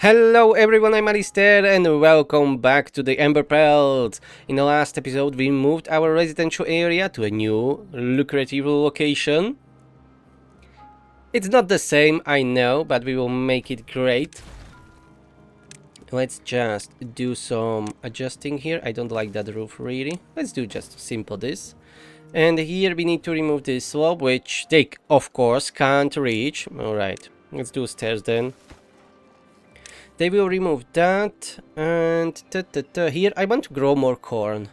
Hello everyone, I'm Alistair and welcome back to the Emberpelts. In the last episode we moved our residential area to a new lucrative location. It's not the same, I know, but we will make it great. Let's just do some adjusting here. I don't like that roof really. Let's do just simple this. And here we need to remove this slope, which they of course can't reach. Alright, let's do stairs then. They will remove that, and here I want to grow more corn.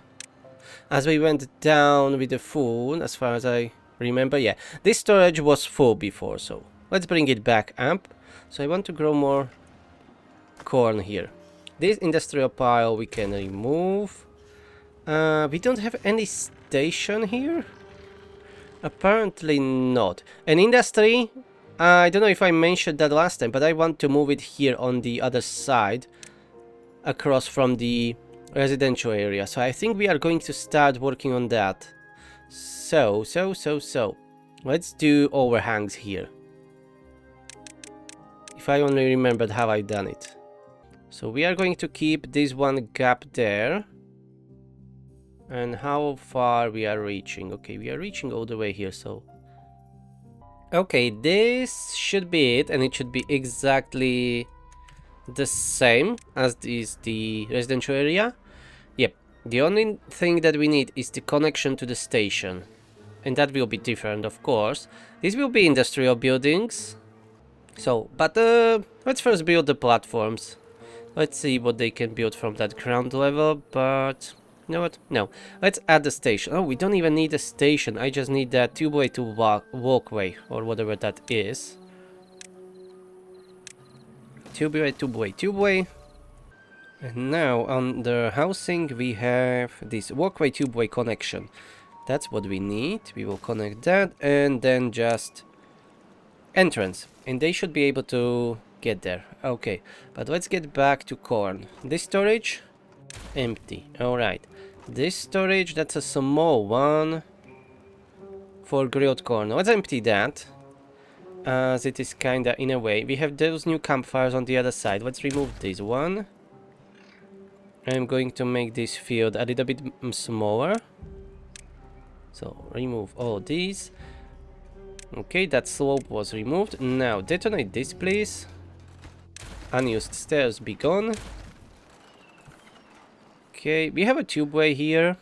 As we went down with the food, as far as I remember, yeah, this storage was full before, so let's bring it back up. So I want to grow more corn here. This industrial pile we can remove. We don't have any station here? Apparently not. An industry? I don't know if I mentioned that last time, but I want to move it here on the other side, across from the residential area. So I think we are going to start working on that. So. Let's do overhangs here. If I only remembered how I've done it. So we are going to keep this one gap there. And how far we are reaching? Okay, we are reaching all the way here, so... Okay, this should be it, and it should be exactly the same as the residential area. Yep, the only thing that we need is the connection to the station. And that will be different, of course. These will be industrial buildings. So, but let's first build the platforms. Let's see what they can build from that ground level, but... You know what? No. Let's add the station. Oh, we don't even need a station. I just need that tubeway to walkway, or whatever that is. Tubeway. And now on the housing we have this walkway tubeway connection. That's what we need. We will connect that and then just entrance. And they should be able to get there. Okay, but let's get back to corn. This storage, empty. Alright. This storage, that's a small one for grilled corn. Let's empty that, as it is kinda in a way. We have those new campfires on the other side. Let's remove this one. I'm going to make this field a little bit smaller. So remove all these. Okay, that slope was removed. Now detonate this, please. Unused stairs be gone. Okay, we have a tubeway here.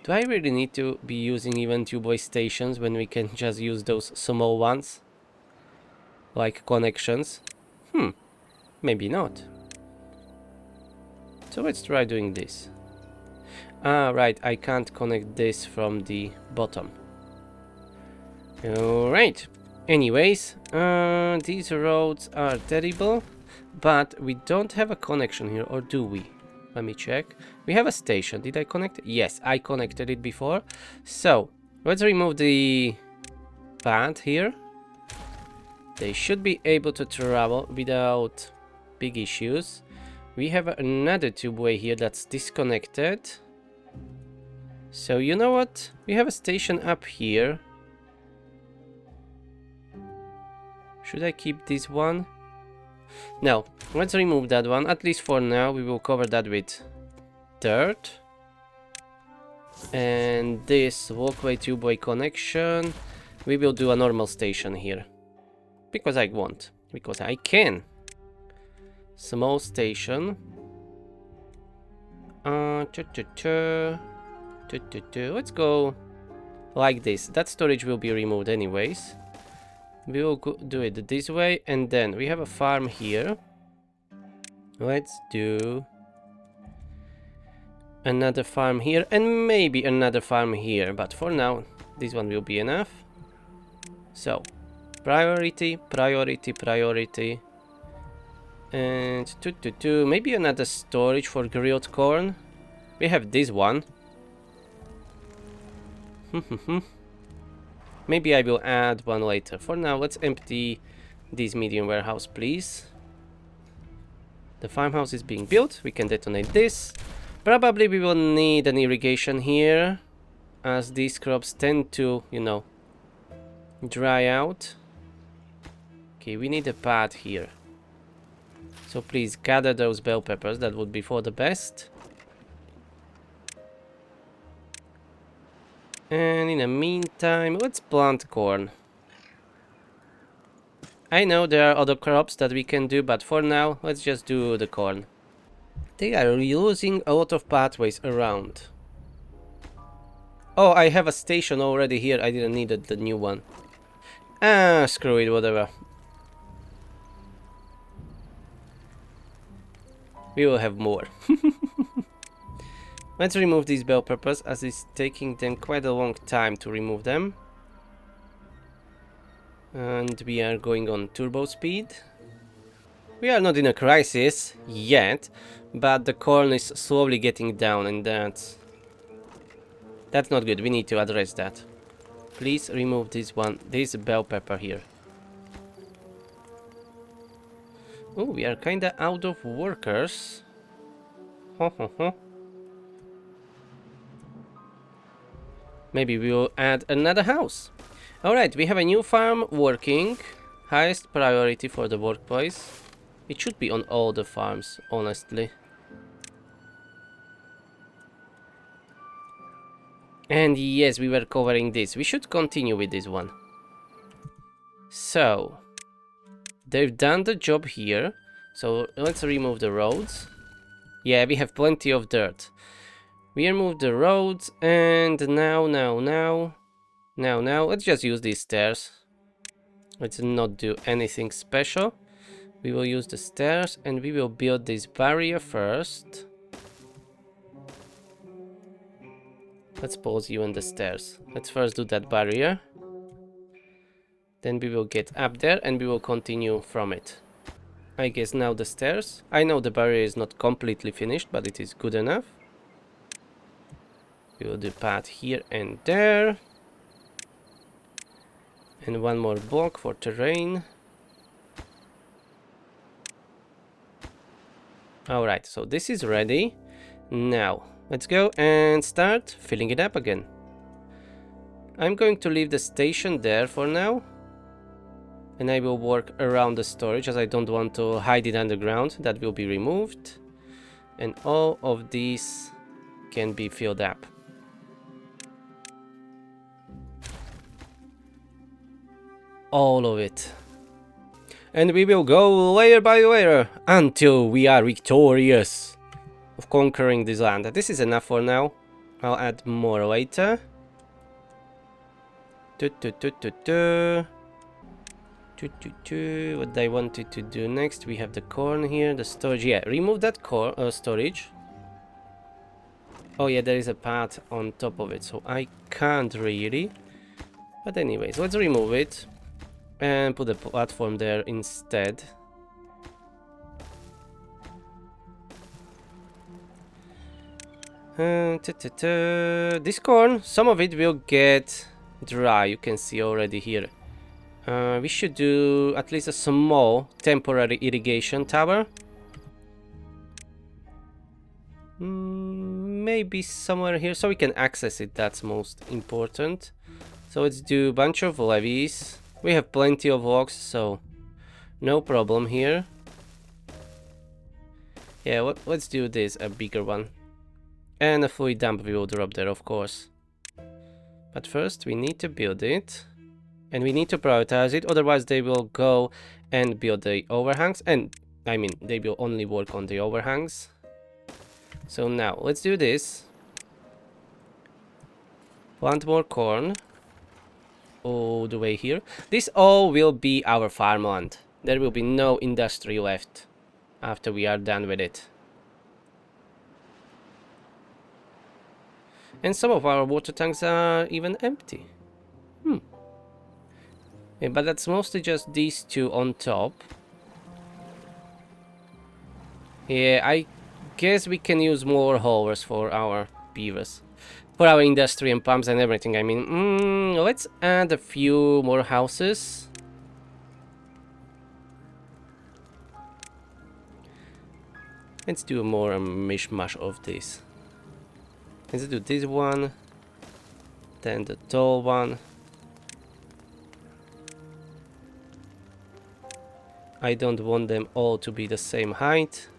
Do I really need to be using even tubeway stations when we can just use those small ones? Like connections? Maybe not. So let's try doing this. Ah, right, I can't connect this from the bottom. Alright. Anyways, these roads are terrible, but we don't have a connection here, or do we? Let me check. We have a station. Did I connect it? Yes, I connected it before. So, let's remove the path here. They should be able to travel without big issues. We have another tubeway here that's disconnected. So, you know what? We have a station up here. Should I keep this one? No, let's remove that one. At least for now, we will cover that with dirt. And this walkway tubeway connection, we will do a normal station here. Because I want. Because I can. Small station. Let's go like this. That storage will be removed anyways. We will do it this way, and then we have a farm here. Let's do another farm here, and maybe another farm here, but for now, this one will be enough. So, priority, and maybe another storage for grilled corn. We have this one. Maybe I will add one later. For now, let's empty this medium warehouse, please. The farmhouse is being built. We can detonate this. Probably we will need an irrigation here, as these crops tend to, you know, dry out. Okay, we need a path here. So please gather those bell peppers, that would be for the best. And in the meantime, let's plant corn. I know there are other crops that we can do, but for now, let's just do the corn. They are using a lot of pathways around. Oh, I have a station already here. I didn't need the new one. Ah, screw it, whatever. We will have more. Let's remove these bell peppers, as it's taking them quite a long time to remove them. And we are going on turbo speed. We are not in a crisis yet, but the corn is slowly getting down, and that's not good. We need to address that. Please remove this bell pepper here. Oh, we are kinda out of workers. Maybe we will add another house. Alright, we have a new farm working. Highest priority for the workplace. It should be on all the farms, honestly. And yes, we were covering this. We should continue with this one. So, they've done the job here. So let's remove the roads. Yeah, we have plenty of dirt. We removed the roads, and now, let's just use these stairs. Let's not do anything special. We will use the stairs, and we will build this barrier first. Let's pause you on the stairs. Let's first do that barrier. Then we will get up there, and we will continue from it. I guess now the stairs. I know the barrier is not completely finished, but it is good enough. We will do path here and there. And one more block for terrain. Alright, so this is ready. Now, let's go and start filling it up again. I'm going to leave the station there for now. And I will work around the storage, as I don't want to hide it underground. That will be removed. And all of these can be filled up. All of it. And we will go layer by layer until we are victorious of conquering this land. This is enough for now. I'll add more later. What I wanted to do next, we have the corn here, the storage. Yeah, remove that storage. Oh yeah, there is a path on top of it, so I can't really. But anyways, let's remove it and put a platform there instead. This corn, some of it will get dry, you can see already here. We should do at least a small temporary irrigation tower. Maybe somewhere here so we can access it, that's most important. So let's do a bunch of levees. We have plenty of logs, so no problem here. Yeah, let's do this, a bigger one. And a fluid dump we will drop there, of course. But first we need to build it. And we need to prioritize it, otherwise they will go and build the overhangs. And, I mean, they will only work on the overhangs. So now, let's do this. Plant more corn. All the way here. This all will be our farmland. There will be no industry left after we are done with it. And some of our water tanks are even empty. Yeah, but that's mostly just these two on top. Yeah, I guess we can use more haulers for our beavers. For our industry and pumps and everything, I mean. Let's add a few more houses. Let's do more mishmash of this. Let's do this one. Then the tall one. I don't want them all to be the same height.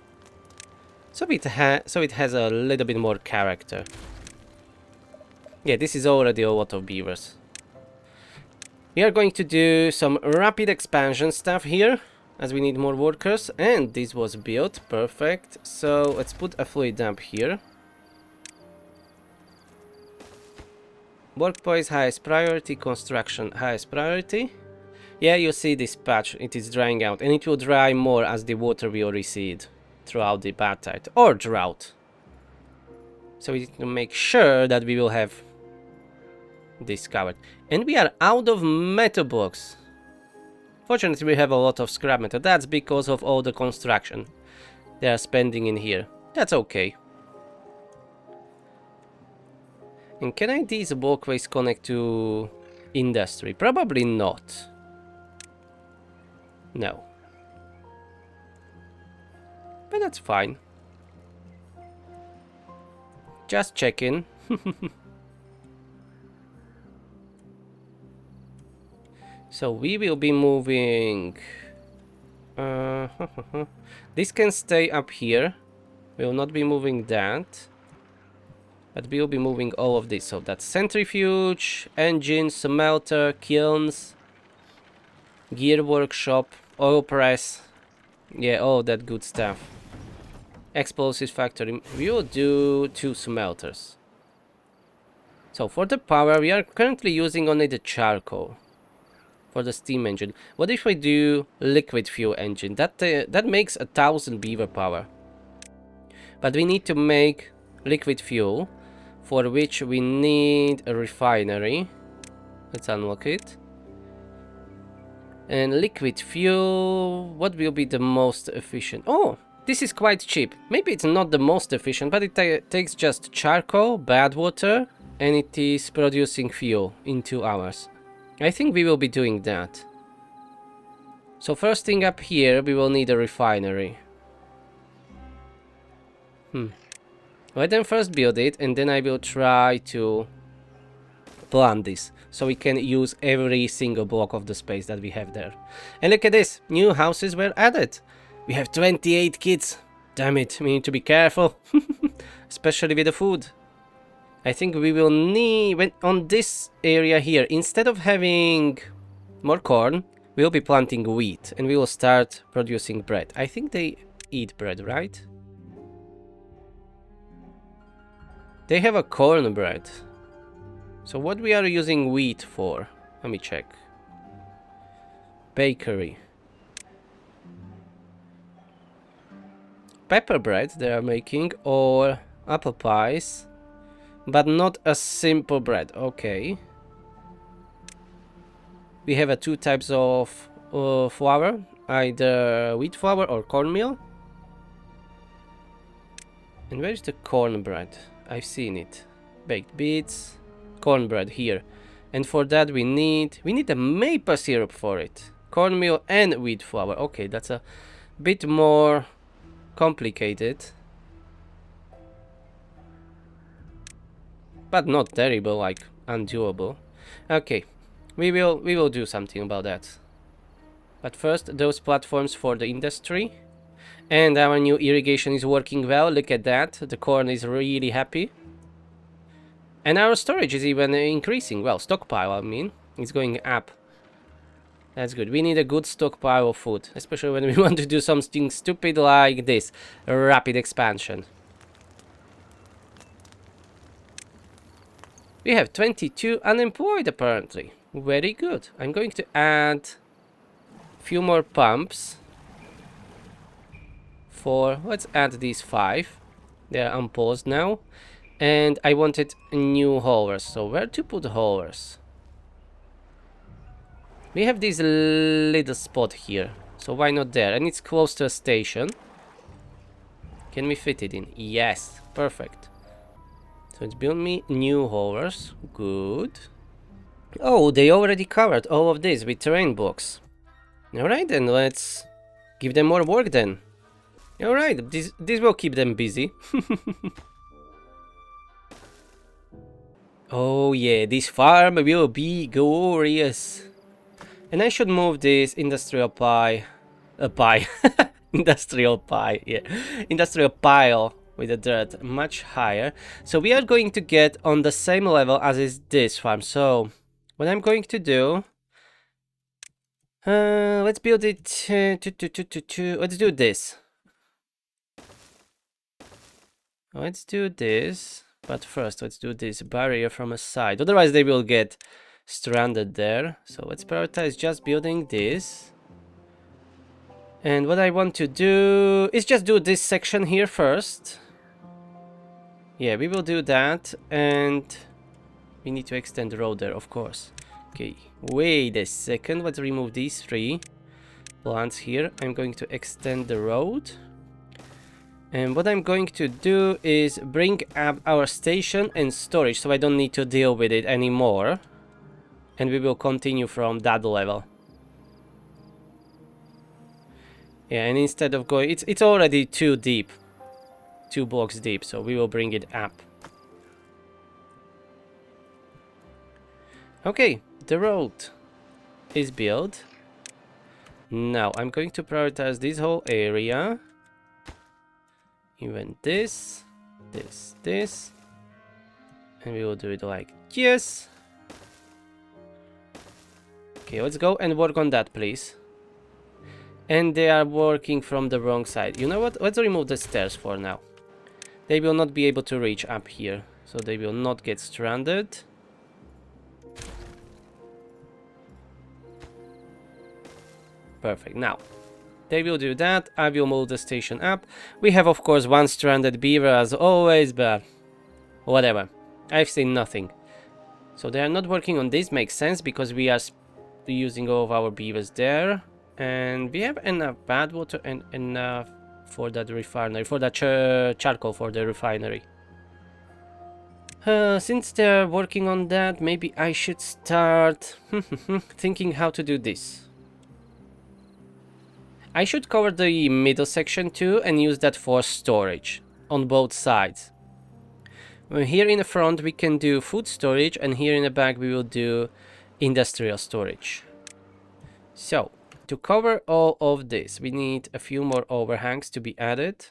So it has a little bit more character. Yeah, this is already a lot of beavers. We are going to do some rapid expansion stuff here, as we need more workers, and this was built, perfect. So let's put a fluid dump here. Workplace highest priority, construction highest priority. Yeah, you see this patch, it is drying out, and it will dry more as the water will recede throughout the apartheid or drought. So we need to make sure that we will have this covered. And we are out of metal blocks. Fortunately, we have a lot of scrap metal. That's because of all the construction they are spending in here. That's okay. And can these walkways connect to industry? Probably not. No. But that's fine. Just checking. So we will be moving... this can stay up here. We will not be moving that. But we will be moving all of this. So that's centrifuge, engine, smelter, kilns, gear workshop, oil press. Yeah, all that good stuff. Explosives factory. We will do 2 smelters. So for the power, we are currently using only the charcoal. For the steam engine. What if we do liquid fuel engine? That makes 1000 beaver power. But we need to make liquid fuel, for which we need a refinery. Let's unlock it. And liquid fuel, what will be the most efficient? Oh, this is quite cheap. Maybe it's not the most efficient, but it takes just charcoal, bad water, and it is producing fuel in 2 hours. I think we will be doing that. So first thing up here, we will need a refinery. Let them first build it, and then I will try to plan this, so we can use every single block of the space that we have there. And look at this, new houses were added. We have 28 kids. Damn it, we need to be careful. Especially with the food. I think we will need, on this area here, instead of having more corn, we will be planting wheat, and we will start producing bread. I think they eat bread, right? They have a corn bread. So what we are using wheat for? Let me check. Bakery. Pepper bread they are making, or apple pies. But not a simple bread. Okay. We have 2 types of flour. Either wheat flour or cornmeal. And where is the cornbread? I've seen it. Baked beets. Cornbread here. And for that we need a maple syrup for it. Cornmeal and wheat flour. Okay, that's a bit more complicated. But not terrible, like undoable. Okay, we will do something about that. But first, those platforms for the industry. And our new irrigation is working well. Look at that. The corn is really happy. And our storage is even increasing. Well, stockpile, I mean, it's going up. That's good. We need a good stockpile of food, especially when we want to do something stupid like this, a rapid expansion. We have 22 unemployed apparently. Very good. I'm going to add a few more pumps. Let's add these 5. They are unpaused now. And I wanted new haulers. So where to put haulers? We have this little spot here. So why not there? And it's close to a station. Can we fit it in? Yes. Perfect. So it's built me new haulers. Good. Oh, they already covered all of this with terrain blocks. Alright then, let's give them more work then. Alright, this will keep them busy. Oh yeah, this farm will be glorious. And I should move this industrial pie A pie. Industrial pie, yeah. Industrial pile with the dirt much higher. So we are going to get on the same level as is this farm. So what I'm going to do, let's build it let's do this. Let's do this, but first let's do this barrier from a side. Otherwise they will get stranded there. So let's prioritize just building this. And what I want to do is just do this section here first. Yeah, we will do that, and we need to extend the road there, of course. Okay, wait a second, let's remove these 3 plants here. I'm going to extend the road. And what I'm going to do is bring up our station and storage, so I don't need to deal with it anymore. And we will continue from that level. Yeah, and instead of going, it's already too deep. 2 blocks deep, so we will bring it up. Okay, the road is built. Now I'm going to prioritize this whole area. Even this, this. And we will do it like this. Okay, let's go and work on that, please. And they are working from the wrong side. You know what? Let's remove the stairs for now. They will not be able to reach up here, so they will not get stranded. Perfect. Now, they will do that. I will move the station up. We have, of course, 1 stranded beaver as always, but whatever. I've seen nothing. So they are not working on this. Makes sense because we are using all of our beavers there. And we have enough bad water and enough for that refinery, for that charcoal for the refinery. Since they're working on that, maybe I should start thinking how to do this. I should cover the middle section too and use that for storage on both sides. Here in the front we can do food storage, and here in the back we will do industrial storage. So to cover all of this, we need a few more overhangs to be added.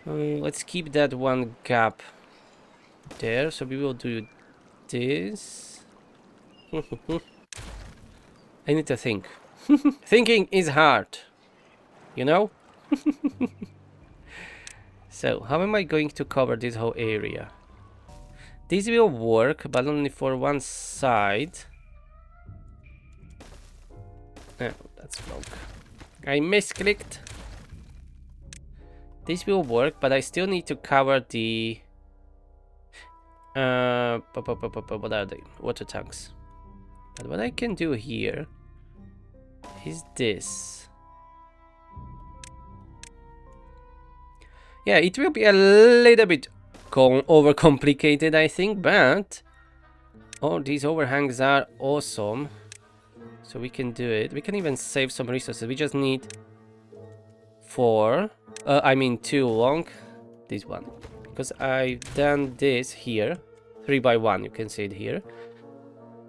Let's keep that 1 gap there. So we will do this. I need to think. Thinking is hard, you know? So how am I going to cover this whole area? This will work, but only for 1 side. Oh, that's wrong. I misclicked. This will work, but I still need to cover the what are they? Water tanks. But what I can do here is this. Yeah, it will be a little bit overcomplicated, I think, but oh, these overhangs are awesome. So we can do it. We can even save some resources. We just need 2 long. This one. Because I've done this here. 3 by 1, you can see it here.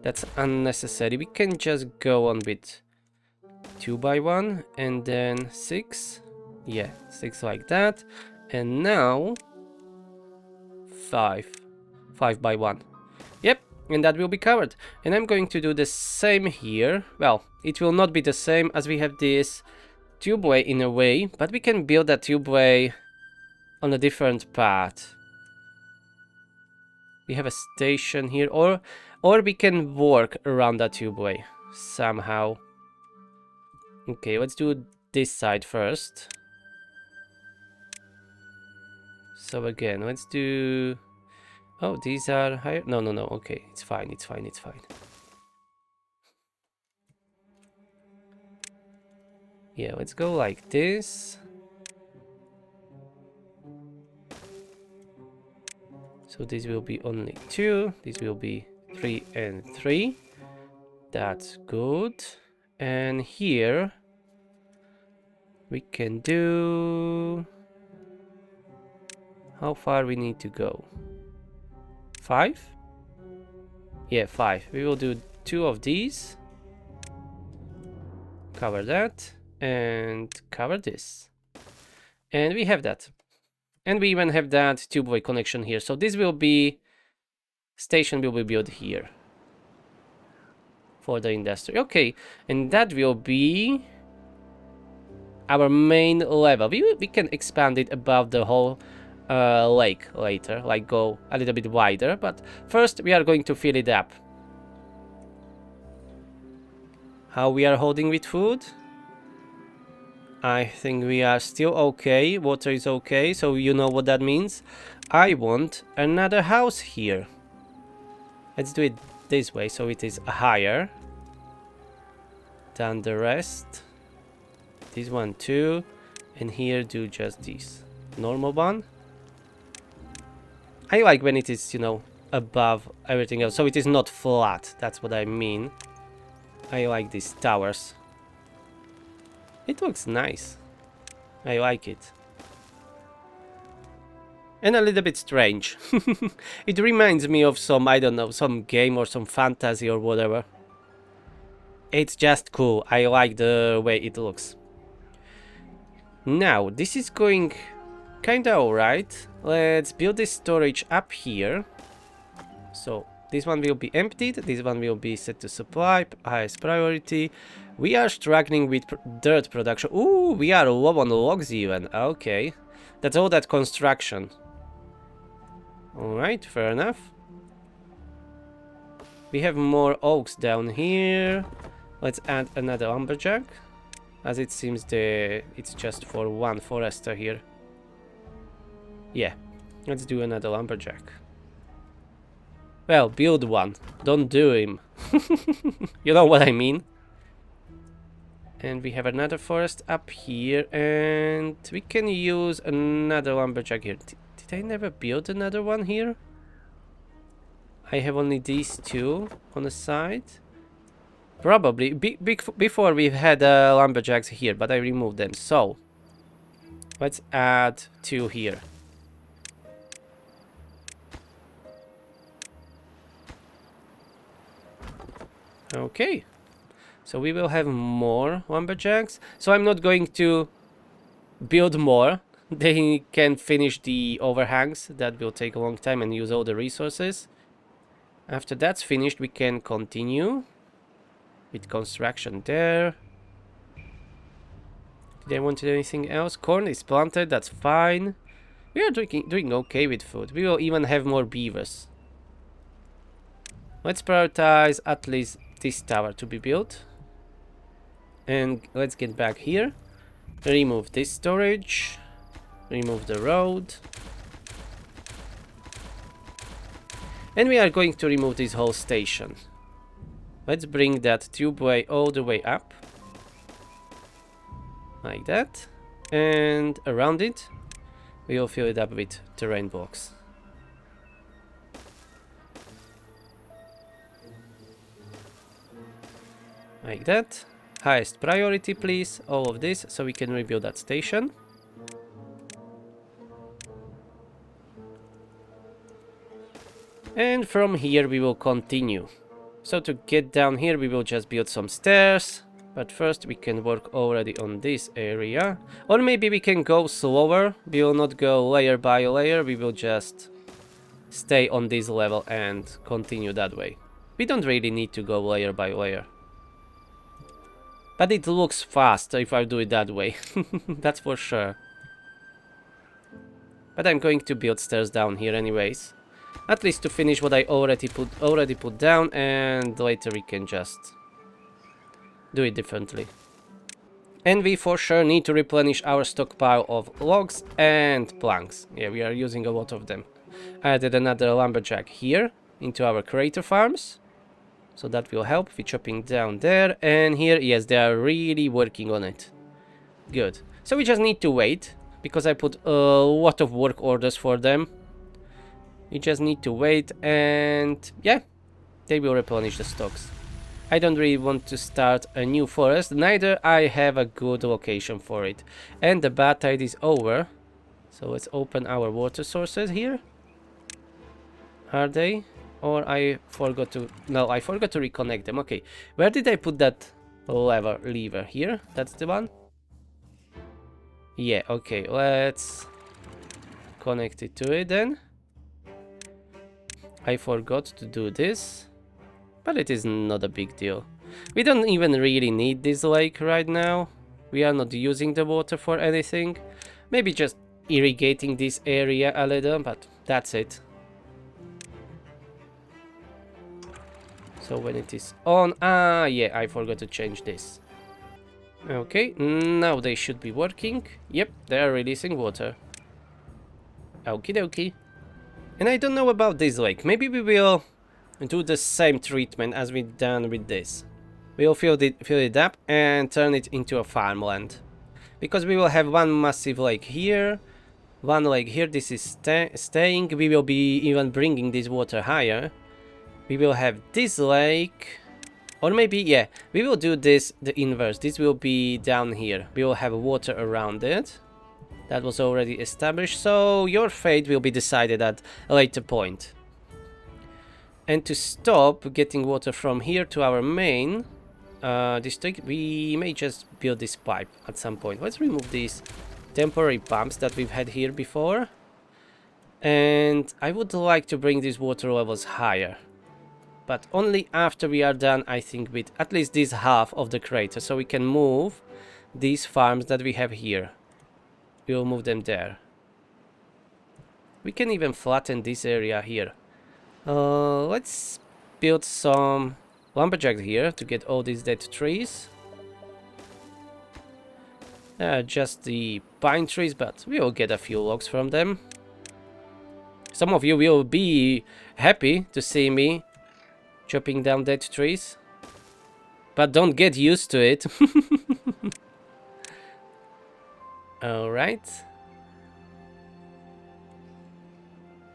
That's unnecessary. We can just go on with 2 by 1 and then 6. Yeah, 6 like that. And now 5 by 1. Yep, and that will be covered. And I'm going to do the same here. Well, it will not be the same as we have this tubeway in a way, but we can build that tubeway on a different path. We have a station here, or we can work around that tubeway somehow. Okay, let's do this side first. So again, let's do... Oh, these are higher? No, okay, it's fine. Yeah, let's go like this. So this will be only 2, this will be 3 and 3. That's good. And here we can do... How far we need to go? 5? Yeah, 5. We will do 2 of these. Cover that and cover this. And we have that. And we even have that tubeway connection here. So this will be, station will be built here for the industry. Okay, and that will be our main level. We can expand it above the whole lake later, like go a little bit wider. But first we are going to fill it up. How we are holding with food? I think we are still okay. Water is okay, so you know what that means. I want another house here. Let's do it this way, so it is higher than the rest. This one too, and here do just this normal one. I like when it is, you know, above everything else, so it is not flat. That's what I mean. I like these towers. It looks nice. I like it. And a little bit strange. It reminds me of some, I don't know, some game or some fantasy or whatever. It's just cool. I like the way it looks. Now, this is going kinda alright. Let's build this storage up here. So, this one will be emptied. This one will be set to supply, highest priority. We are struggling with dirt production. Ooh, we are low on logs even. Okay. That's all that construction. Alright, fair enough. We have more oaks down here. Let's add another lumberjack. As it seems it's just for one forester here. Yeah, let's do another lumberjack. Well, build one. Don't do him. You know what I mean? And we have another forest up here, and we can use another lumberjack here. Did I never build another one here? I have only these two on the side. Probably. Before we've had lumberjacks here, but I removed them. So, let's add two here. Okay. So we will have more lumberjacks. So I'm not going to build more. They can finish the overhangs. That will take a long time and use all the resources. After that's finished, we can continue with construction there. Did I want to do anything else? Corn is planted, that's fine. We are doing okay with food. We will even have more beavers. Let's prioritize at least this tower to be built. And let's get back here. Remove this storage. Remove the road. And we are going to remove this whole station. Let's bring that tubeway all the way up. Like that. And around it, we will fill it up with terrain blocks. Like that. Highest priority, please. All of this, so we can rebuild that station. And from here we will continue. So to get down here we will just build some stairs. But first we can work already on this area. Or maybe we can go slower. We will not go layer by layer. We will just stay on this level and continue that way. We don't really need to go layer by layer. But it looks fast if I do it that way. That's for sure. But I'm going to build stairs down here anyways. At least to finish what I already put down, and later we can just do it differently. And we for sure need to replenish our stockpile of logs and planks. Yeah, we are using a lot of them. I added another lumberjack here into our creator farms. So that will help with chopping down there. And here, yes, they are really working on it. Good. So we just need to wait, because I put a lot of work orders for them. You just need to wait, and yeah, they will replenish the stocks. I don't really want to start a new forest, neither I have a good location for it. And the bad tide is over. So let's open our water sources here. Are they? Or I forgot to... No, I forgot to reconnect them. Okay, where did I put that lever here. That's the one. Yeah, okay, let's connect it to it then. I forgot to do this, but it is not a big deal. We don't even really need this lake right now. We are not using the water for anything. Maybe just irrigating this area a little, but that's it. So when it is on, yeah, I forgot to change this. Okay, now they should be working. Yep, they are releasing water. Okie dokie. And I don't know about this lake. Maybe we will do the same treatment as we done with this. We'll fill it up and turn it into a farmland. Because we will have one massive lake here, one lake here. This is staying. We will be even bringing this water higher. We will have this lake, or maybe, yeah, we will do this the inverse. This will be down here. We will have water around it. That was already established, so your fate will be decided at a later point. And to stop getting water from here to our main district, we may just build this pipe at some point. Let's remove these temporary pumps that we've had here before. And I would like to bring these water levels higher. But only after we are done, I think, with at least this half of the crater. So we can move these farms that we have here. We will move them there. We can even flatten this area here. Let's build some lumberjacks here to get all these dead trees. Just the pine trees, but we will get a few logs from them. Some of you will be happy to see me chopping down dead trees, but don't get used to it. Alright.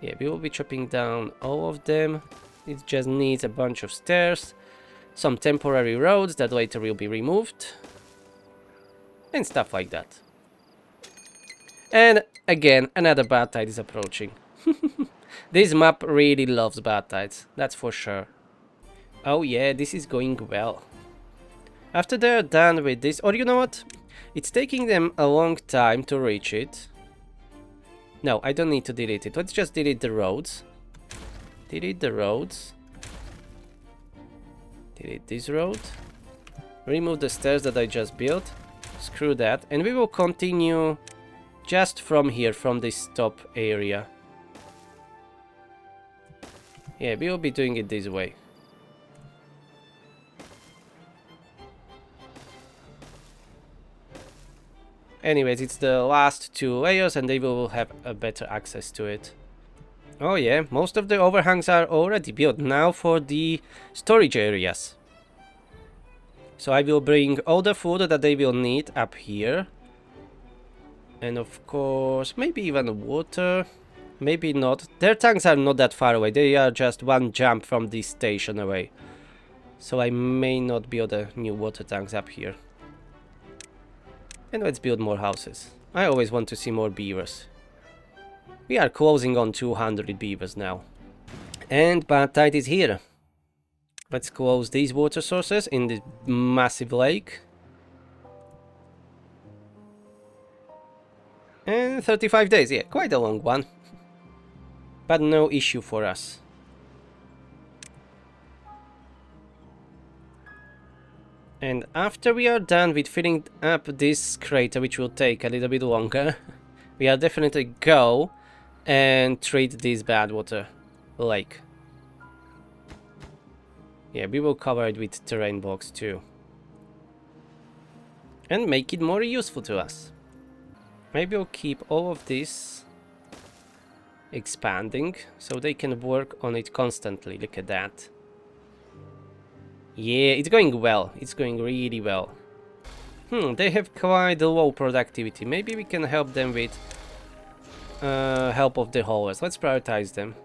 Yeah, we will be chopping down all of them. It just needs a bunch of stairs, some temporary roads that later will be removed, and stuff like that. And again, another bad tide is approaching. This map really loves bad tides, that's for sure. Oh yeah, this is going well. After they're done with this, or you know what? It's taking them a long time to reach it. No, I don't need to delete it. Let's just delete the roads. Delete the roads. Delete this road. Remove the stairs that I just built. Screw that. And we will continue just from here, from this top area. Yeah, we will be doing it this way. Anyways, it's the last two layers and they will have a better access to it. Oh yeah, most of the overhangs are already built now for the storage areas. So I will bring all the food that they will need up here. And of course, maybe even water. Maybe not. Their tanks are not that far away. They are just one jump from this station away. So I may not build a new water tanks up here. And let's build more houses. I always want to see more beavers. We are closing on 200 beavers now. And bad tide is here. Let's close these water sources in this massive lake. And 35 days, yeah, quite a long one. But no issue for us. And after we are done with filling up this crater, which will take a little bit longer, we are definitely go and treat this bad water lake. Yeah, we will cover it with terrain blocks too. And make it more useful to us. Maybe we'll keep all of this expanding so they can work on it constantly. Look at that. Yeah, it's going well. It's going really well. They have quite a low productivity. Maybe we can help them with help of the haulers. Let's prioritize them.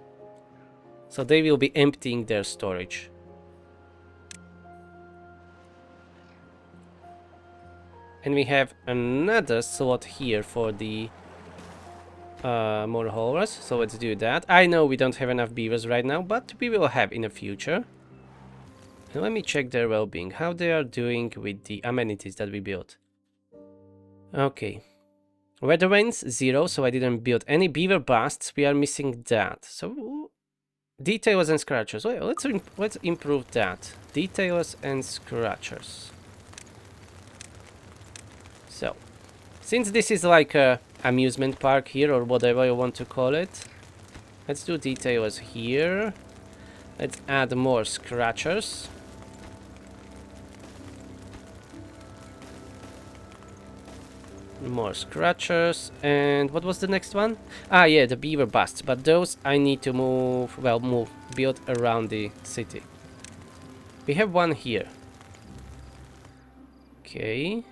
So they will be emptying their storage. And we have another slot here for the more haulers. So let's do that. I know we don't have enough beavers right now, but we will have in the future. And let me check their well-being, how they are doing with the amenities that we built. Okay. Weather vanes, 0, so I didn't build any beaver basts. We are missing that. So, details and scratchers. Well, let's improve that. Details and scratchers. So, since this is like a amusement park here, or whatever you want to call it, let's do details here. Let's add more scratchers. More scratchers. And what was the next one? Ah, yeah, the beaver basts. But those I need to move, well, build around the city. We have one here. Okay.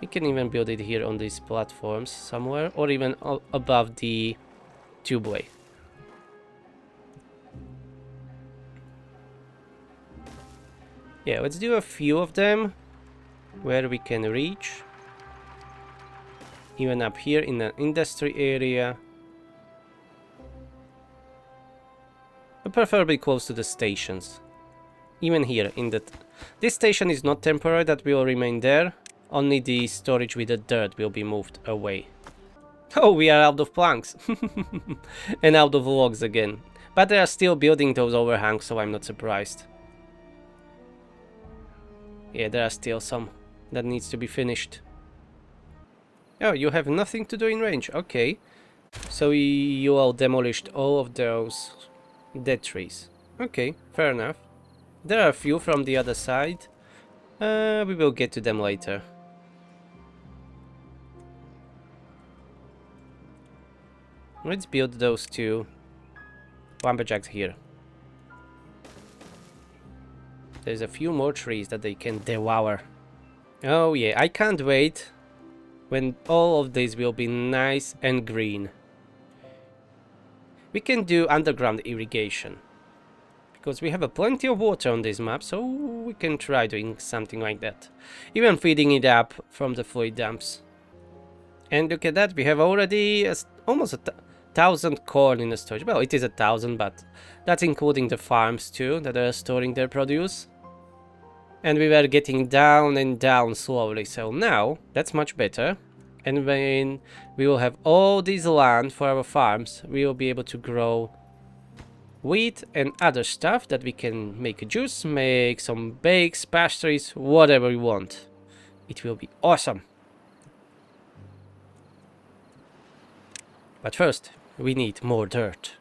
We can even build it here on these platforms somewhere, or even above the tubeway. Yeah, let's do a few of them where we can reach. Even up here in an industry area. But preferably close to the stations. Even here in that. This station is not temporary, that will remain there. Only the storage with the dirt will be moved away. Oh, we are out of planks. And out of logs again. But they are still building those overhangs, so I'm not surprised. Yeah, there are still some that needs to be finished. Oh, you have nothing to do in range. Okay. So you all demolished all of those dead trees. Okay, fair enough. There are a few from the other side. We will get to them later. Let's build those two lumberjacks here. There's a few more trees that they can devour. Oh yeah, I can't wait when all of these will be nice and green. We can do underground irrigation. Because we have a plenty of water on this map, so we can try doing something like that. Even feeding it up from the fluid dumps. And look at that, we have already almost 1,000 corn in the storage. Well, it is 1,000, but that's including the farms too, that are storing their produce. And we were getting down and down slowly, so now that's much better. And when we will have all this land for our farms, we will be able to grow wheat and other stuff that we can make a juice, make some bakes, pastries, whatever we want. It will be awesome. But first, we need more dirt.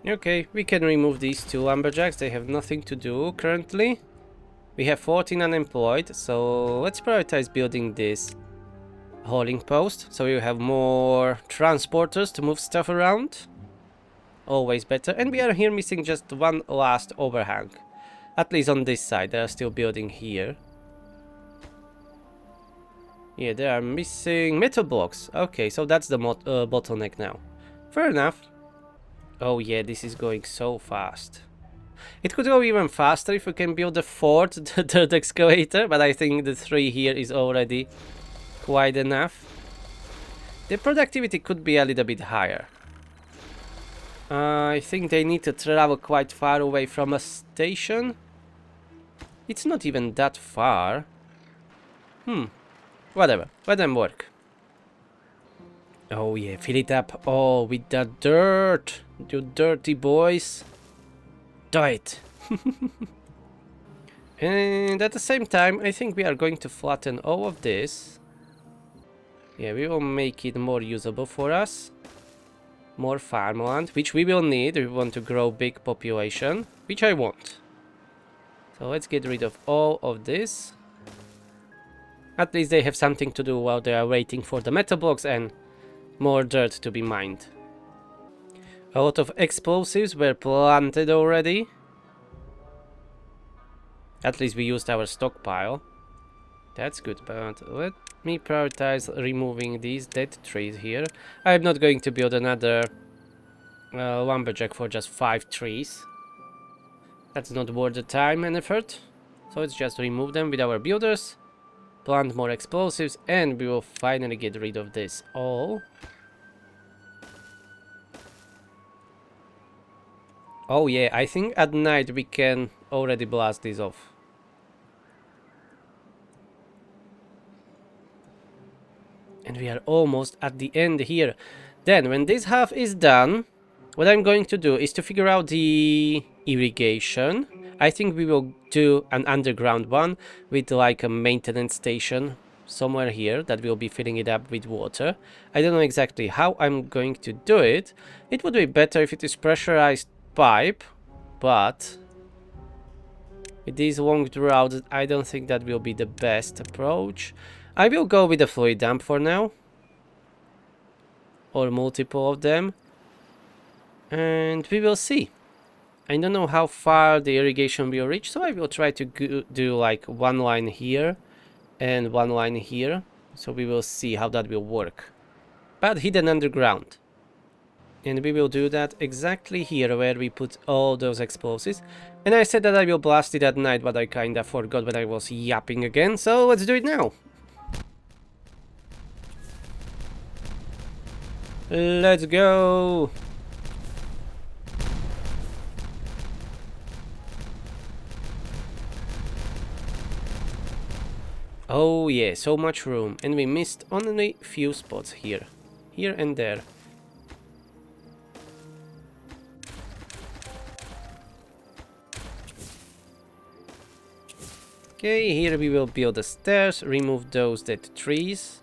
Okay, we can remove these two lumberjacks, they have nothing to do currently. We have 14 unemployed, so let's prioritize building this hauling post, so we have more transporters to move stuff around. Always better. And we are here missing just one last overhang. At least on this side, they are still building here. Yeah, they are missing metal blocks. Okay, so that's the bottleneck now. Fair enough. Oh yeah, this is going so fast. It could go even faster if we can build a fourth dirt excavator, but I think the 3 here is already quite enough. The productivity could be a little bit higher. I think they need to travel quite far away from a station. It's not even that far. Whatever, let them work. Oh yeah, fill it up. Oh, with that dirt. You dirty boys. Do it. And at the same time, I think we are going to flatten all of this. Yeah, we will make it more usable for us. More farmland, which we will need if we want to grow big population, which I want. So let's get rid of all of this. At least they have something to do while they are waiting for the metal blocks and more dirt to be mined. A lot of explosives were planted already. At least we used our stockpile. That's good, but let me prioritize removing these dead trees here. I'm not going to build another lumberjack for just 5 trees. That's not worth the time and effort. So let's just remove them with our builders. Plant more explosives and we will finally get rid of this all. Oh yeah, I think at night we can already blast this off. And we are almost at the end here. Then, when this half is done, what I'm going to do is to figure out the irrigation. I think we will do an underground one with like a maintenance station somewhere here that will be filling it up with water. I don't know exactly how I'm going to do it. It would be better if it is pressurized pipe, but with these long droughts, I don't think that will be the best approach. I will go with a fluid dump for now, or multiple of them, and we will see. I don't know how far the irrigation will reach, so I will try to do like one line here and one line here, so we will see how that will work, but hidden underground. And we will do that exactly here where we put all those explosives. And I said that I will blast it at night, but I kinda forgot when I was yapping again, so let's do it now. Let's go! Oh yeah, so much room, and we missed only few spots here and there. Okay, here we will build the stairs, remove those dead trees,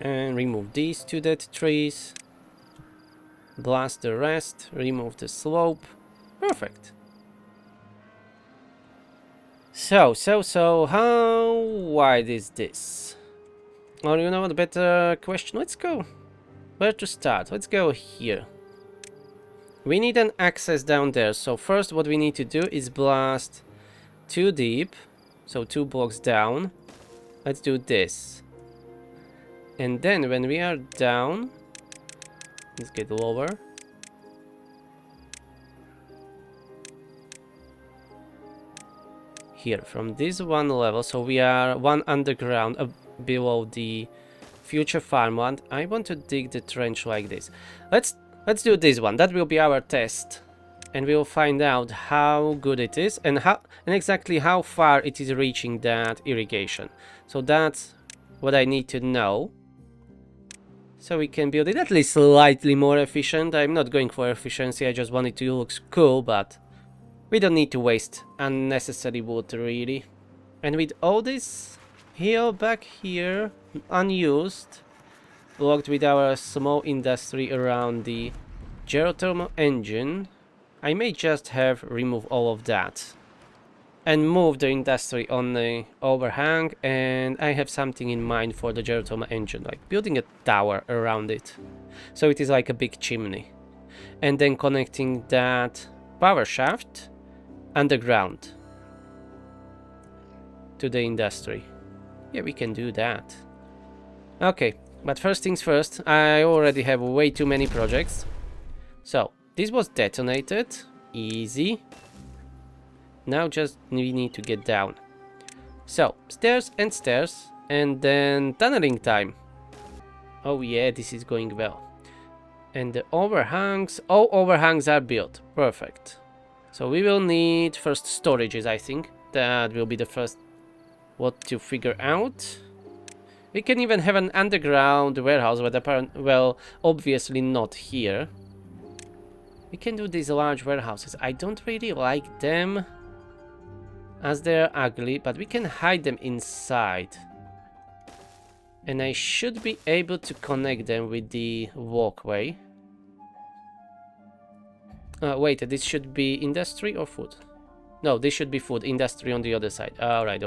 and remove these two dead trees, blast the rest, remove the slope. Perfect. So, how wide is this? Or you know what, better question, let's go. Where to start? Let's go here. We need an access down there, so first what we need to do is blast 2 deep, so 2 blocks down. Let's do this. And then when we are down, let's get lower. Here, from this one level, so we are one underground below the future farmland. I want to dig the trench like this. Let's do this one. That will be our test, and we will find out how good it is and exactly how far it is reaching that irrigation. So that's what I need to know, so we can build it at least slightly more efficient. I'm not going for efficiency, I just want it to look cool, but we don't need to waste unnecessary wood, really. And with all this hill back here unused, blocked with our small industry around the geothermal engine, I may just have remove all of that and move the industry on the overhang. And I have something in mind for the geothermal engine, like building a tower around it, so it is like a big chimney, and then connecting that power shaft underground to the industry. Yeah, we can do that. Okay, but first things first, I already have way too many projects. So, this was detonated. Easy. Now just we need to get down. So, stairs, and then tunneling time. Oh yeah, this is going well. And the overhangs, all overhangs are built. Perfect. So we will need first storages, I think. That will be the first what to figure out. We can even have an underground warehouse, but well, obviously not here. We can do these large warehouses. I don't really like them, as they're ugly, but we can hide them inside. And I should be able to connect them with the walkway. Wait, this should be industry or food? No, this should be food. Industry on the other side. Alright.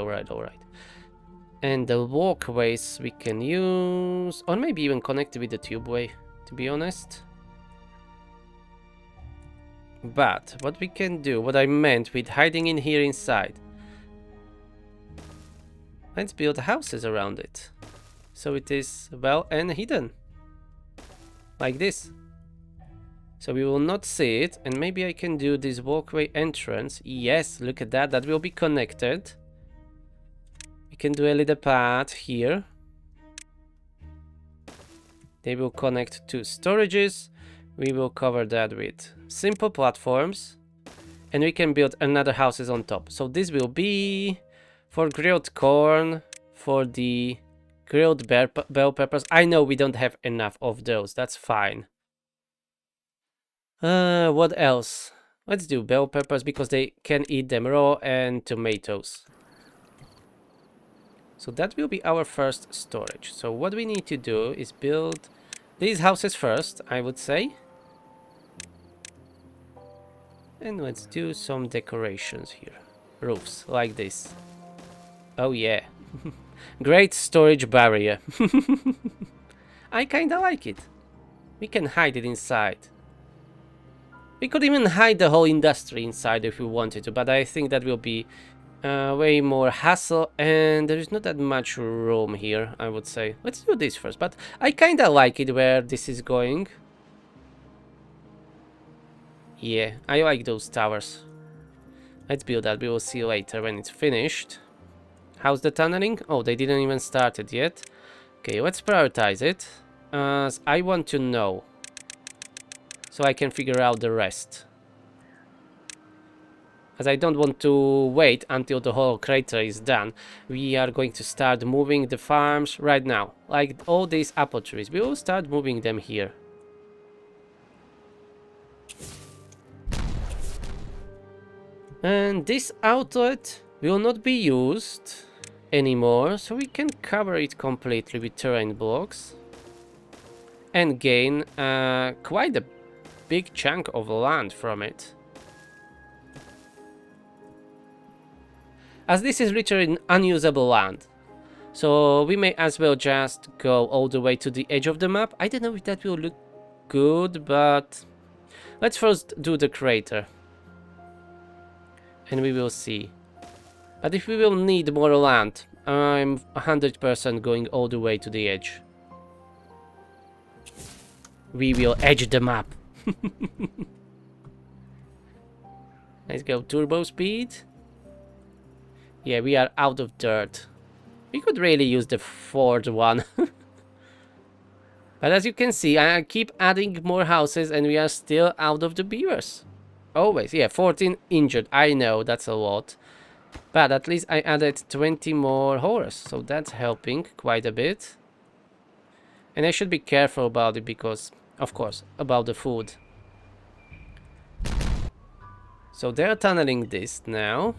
And the walkways we can use, or maybe even connect with the tubeway, to be honest. But what we can do, what I meant with hiding in here inside, let's build houses around it, so it is well and hidden, like this. So we will not see it, and maybe I can do this walkway entrance. Yes, look at that, that will be connected. We can do a little path here. They will connect to storages. We will cover that with simple platforms, and we can build another houses on top. So this will be for grilled corn, for the grilled bell peppers. I know we don't have enough of those, that's fine. What else? Let's do bell peppers because they can eat them raw, and tomatoes. So that will be our first storage. So what we need to do is build these houses first, I would say. And let's do some decorations here. Roofs, like this. Oh yeah. Great storage barrier. I kinda like it. We can hide it inside. We could even hide the whole industry inside if we wanted to, but I think that will be way more hassle, and there is not that much room here, I would say. Let's do this first, but I kinda like it where this is going. Yeah, I like those towers. Let's build that, we will see later when it's finished. How's the tunneling? Oh, they didn't even start it yet. Okay, let's prioritize it. I want to know, so I can figure out the rest. As I don't want to wait until the whole crater is done. We are going to start moving the farms right now. Like all these apple trees, we will start moving them here. And this outlet will not be used anymore, so we can cover it completely with terrain blocks and gain quite a big chunk of land from it. As this is literally unusable land, so we may as well just go all the way to the edge of the map. I don't know if that will look good, but let's first do the crater and we will see. But if we will need more land, I'm 100% going all the way to the edge. We will edge the map. Let's go turbo speed. Yeah, we are out of dirt. We could really use the fourth one. But as you can see, I keep adding more houses and we are still out of the beavers. Always, yeah, 14 injured. I know, that's a lot. But at least I added 20 more horrors, so that's helping quite a bit. And I should be careful about it because, of course, about the food. So they're tunneling this now.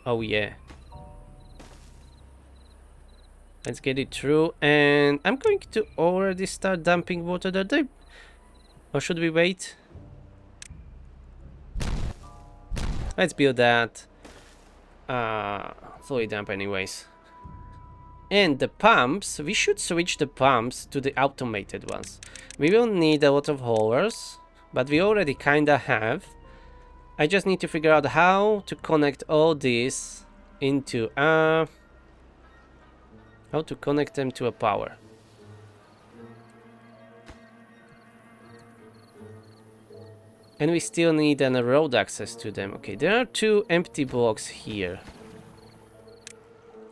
Oh yeah. Let's get it through, and I'm going to already start dumping water there. Or should we wait? Let's build that fluid dump anyways. And the pumps, we should switch the pumps to the automated ones. We will need a lot of haulers, but we already kinda have. I just need to figure out how to connect all these into how to connect them to a power. And we still need a road access to them. Okay, there are 2 empty blocks here.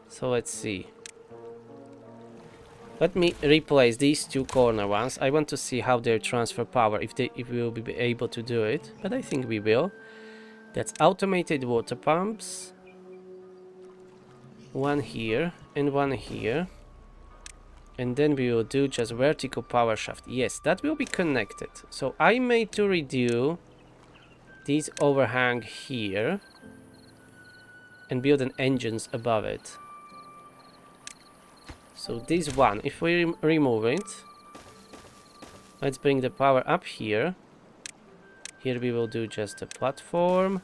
So let's see. Let me replace these 2 corner ones. I want to see how they transfer power, if we will be able to do it. But I think we will. That's automated water pumps. One here and one here. And then we will do just vertical power shaft. Yes, that will be connected. So I made to redo these overhang here and build an engines above it. So this one, if we remove it, let's bring the power up here. Here we will do just a platform,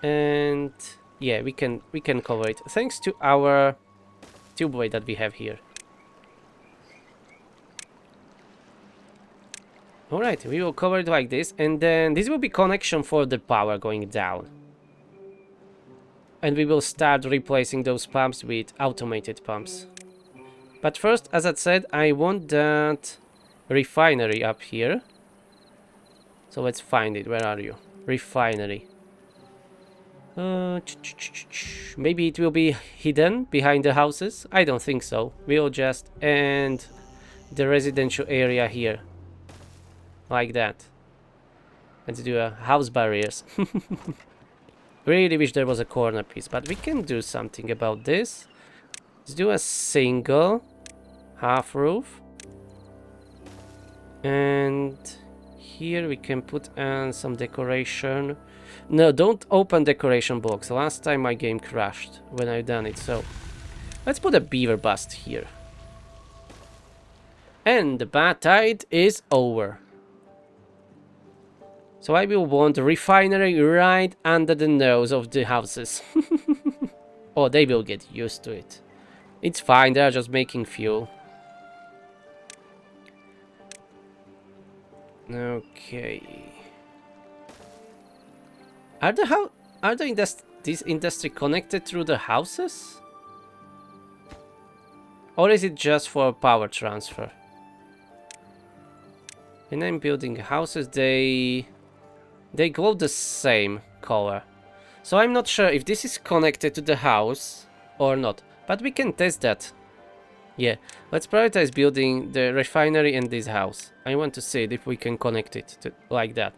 and yeah, we can cover it thanks to our tubeway that we have here. Alright, we will cover it like this, and then this will be connection for the power going down. And we will start replacing those pumps with automated pumps. But first, as I said, I want that refinery up here. So let's find it. Where are you? Refinery. Maybe it will be hidden behind the houses. I don't think so. We'll just end the residential area here. like that. Let's do a house barriers. Really wish there was a corner piece, but we can do something about this. Let's do a single half roof. And here we can put some decoration. No, don't open decoration blocks. Last time my game crashed when I done it, so let's put a beaver bust here. And the bad tide is over. So I will want a refinery right under the nose of the houses. Oh, they will get used to it. It's fine, they are just making fuel. Okay. Are this industry connected through the houses? Or is it just for power transfer? When I'm building houses, they glow the same color. So I'm not sure if this is connected to the house or not. But we can test that. Yeah, let's prioritize building the refinery and this house. I want to see if we can connect it to, like that.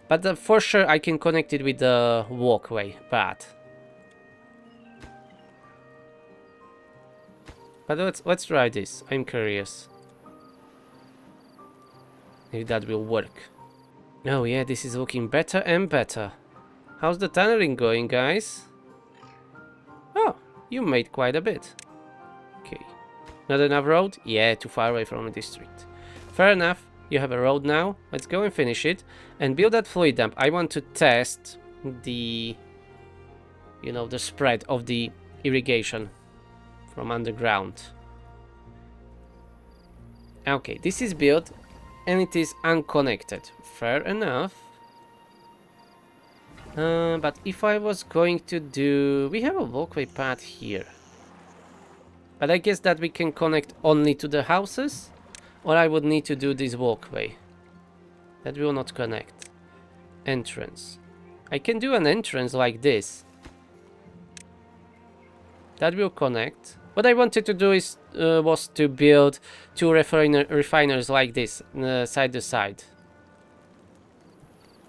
But for sure I can connect it with the walkway path. But let's try this. I'm curious if that will work. Oh yeah, this is looking better and better. How's the tunneling going, guys? Oh, you made quite a bit. Okay. Not enough road? Yeah, too far away from the district. Fair enough. You have a road now. Let's go and finish it. And build that fluid dump. I want to test the... you know, the spread of the irrigation from underground. Okay, this is built and it is unconnected. Fair enough. But if I was going to do... we have a walkway path here. But I guess that we can connect only to the houses. Or I would need to do this walkway. That will not connect. Entrance. I can do an entrance like this. That will connect. What I wanted to do is was to build two refiners like this, side to side.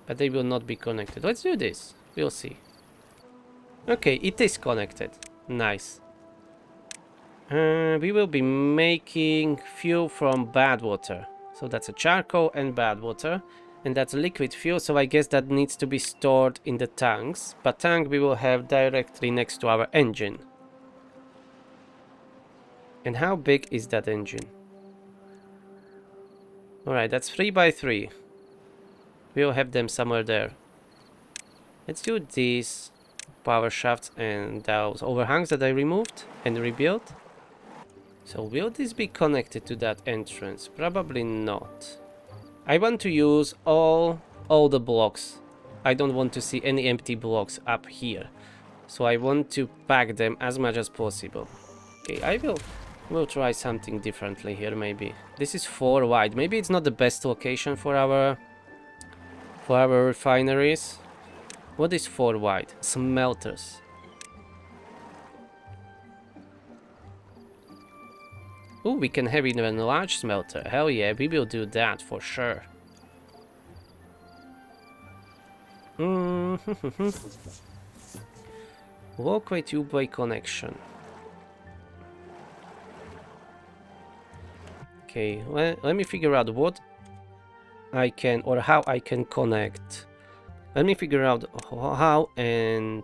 But they will not be connected. Let's do this. We'll see. Okay, it is connected. Nice. We will be making fuel from bad water. So that's a charcoal and bad water. And that's liquid fuel, so I guess that needs to be stored in the tanks. But tank we will have directly next to our engine. And how big is that engine? Alright, that's 3 by 3. We'll have them somewhere there. Let's do these power shafts and those overhangs that I removed and rebuilt. So will this be connected to that entrance? Probably not. I want to use all the blocks. I don't want to see any empty blocks up here. So I want to pack them as much as possible. Okay, we'll try something differently here maybe. This is 4 wide. Maybe it's not the best location for our refineries. What is 4 wide? Smelters. Oh, we can have even a large smelter. Hell yeah, we will do that for sure. Walkway tubeway connection. Okay, let me figure out what I can or how I can connect. Let me figure out how and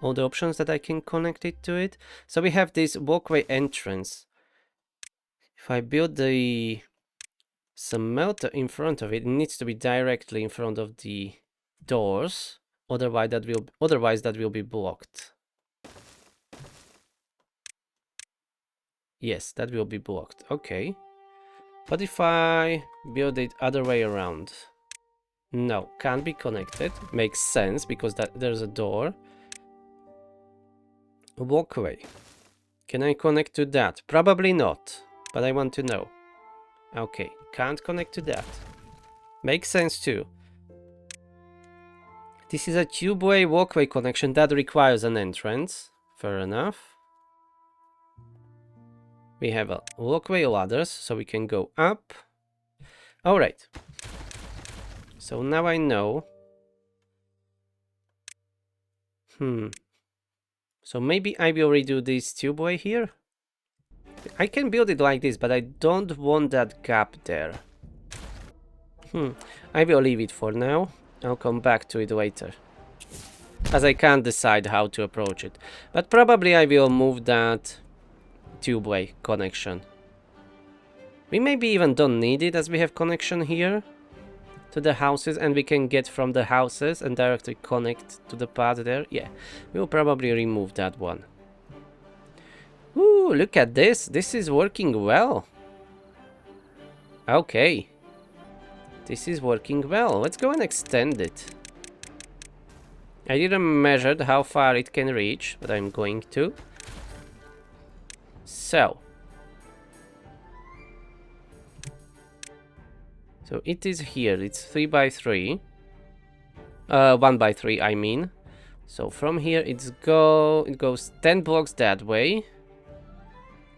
all the options that I can connect it to it. So we have this walkway entrance. If I build the smelter in front of it, it needs to be directly in front of the doors. Otherwise that will be blocked. Yes, that will be blocked. Okay. But if I build it other way around? No, can't be connected. Makes sense because there's a door. Walkway. Can I connect to that? Probably not. But I want to know. Okay, can't connect to that. Makes sense too. This is a tubeway walkway connection that requires an entrance. Fair enough. We have a walkway ladders, so we can go up. Alright. So now I know. So maybe I will redo this tubeway here. I can build it like this, but I don't want that gap there. I will leave it for now. I'll come back to it later, as I can't decide how to approach it. But probably I will move that tubeway connection. We maybe even don't need it, as we have connection here to the houses, and we can get from the houses and directly connect to the path there. Yeah, we'll probably remove that one. Ooh, look at this. This is working well. Okay. This is working well. Let's go and extend it. I didn't measure how far it can reach, but I'm going to. So it is here. It's 3 by 3. 1 by 3, I mean. So from here it goes 10 blocks that way.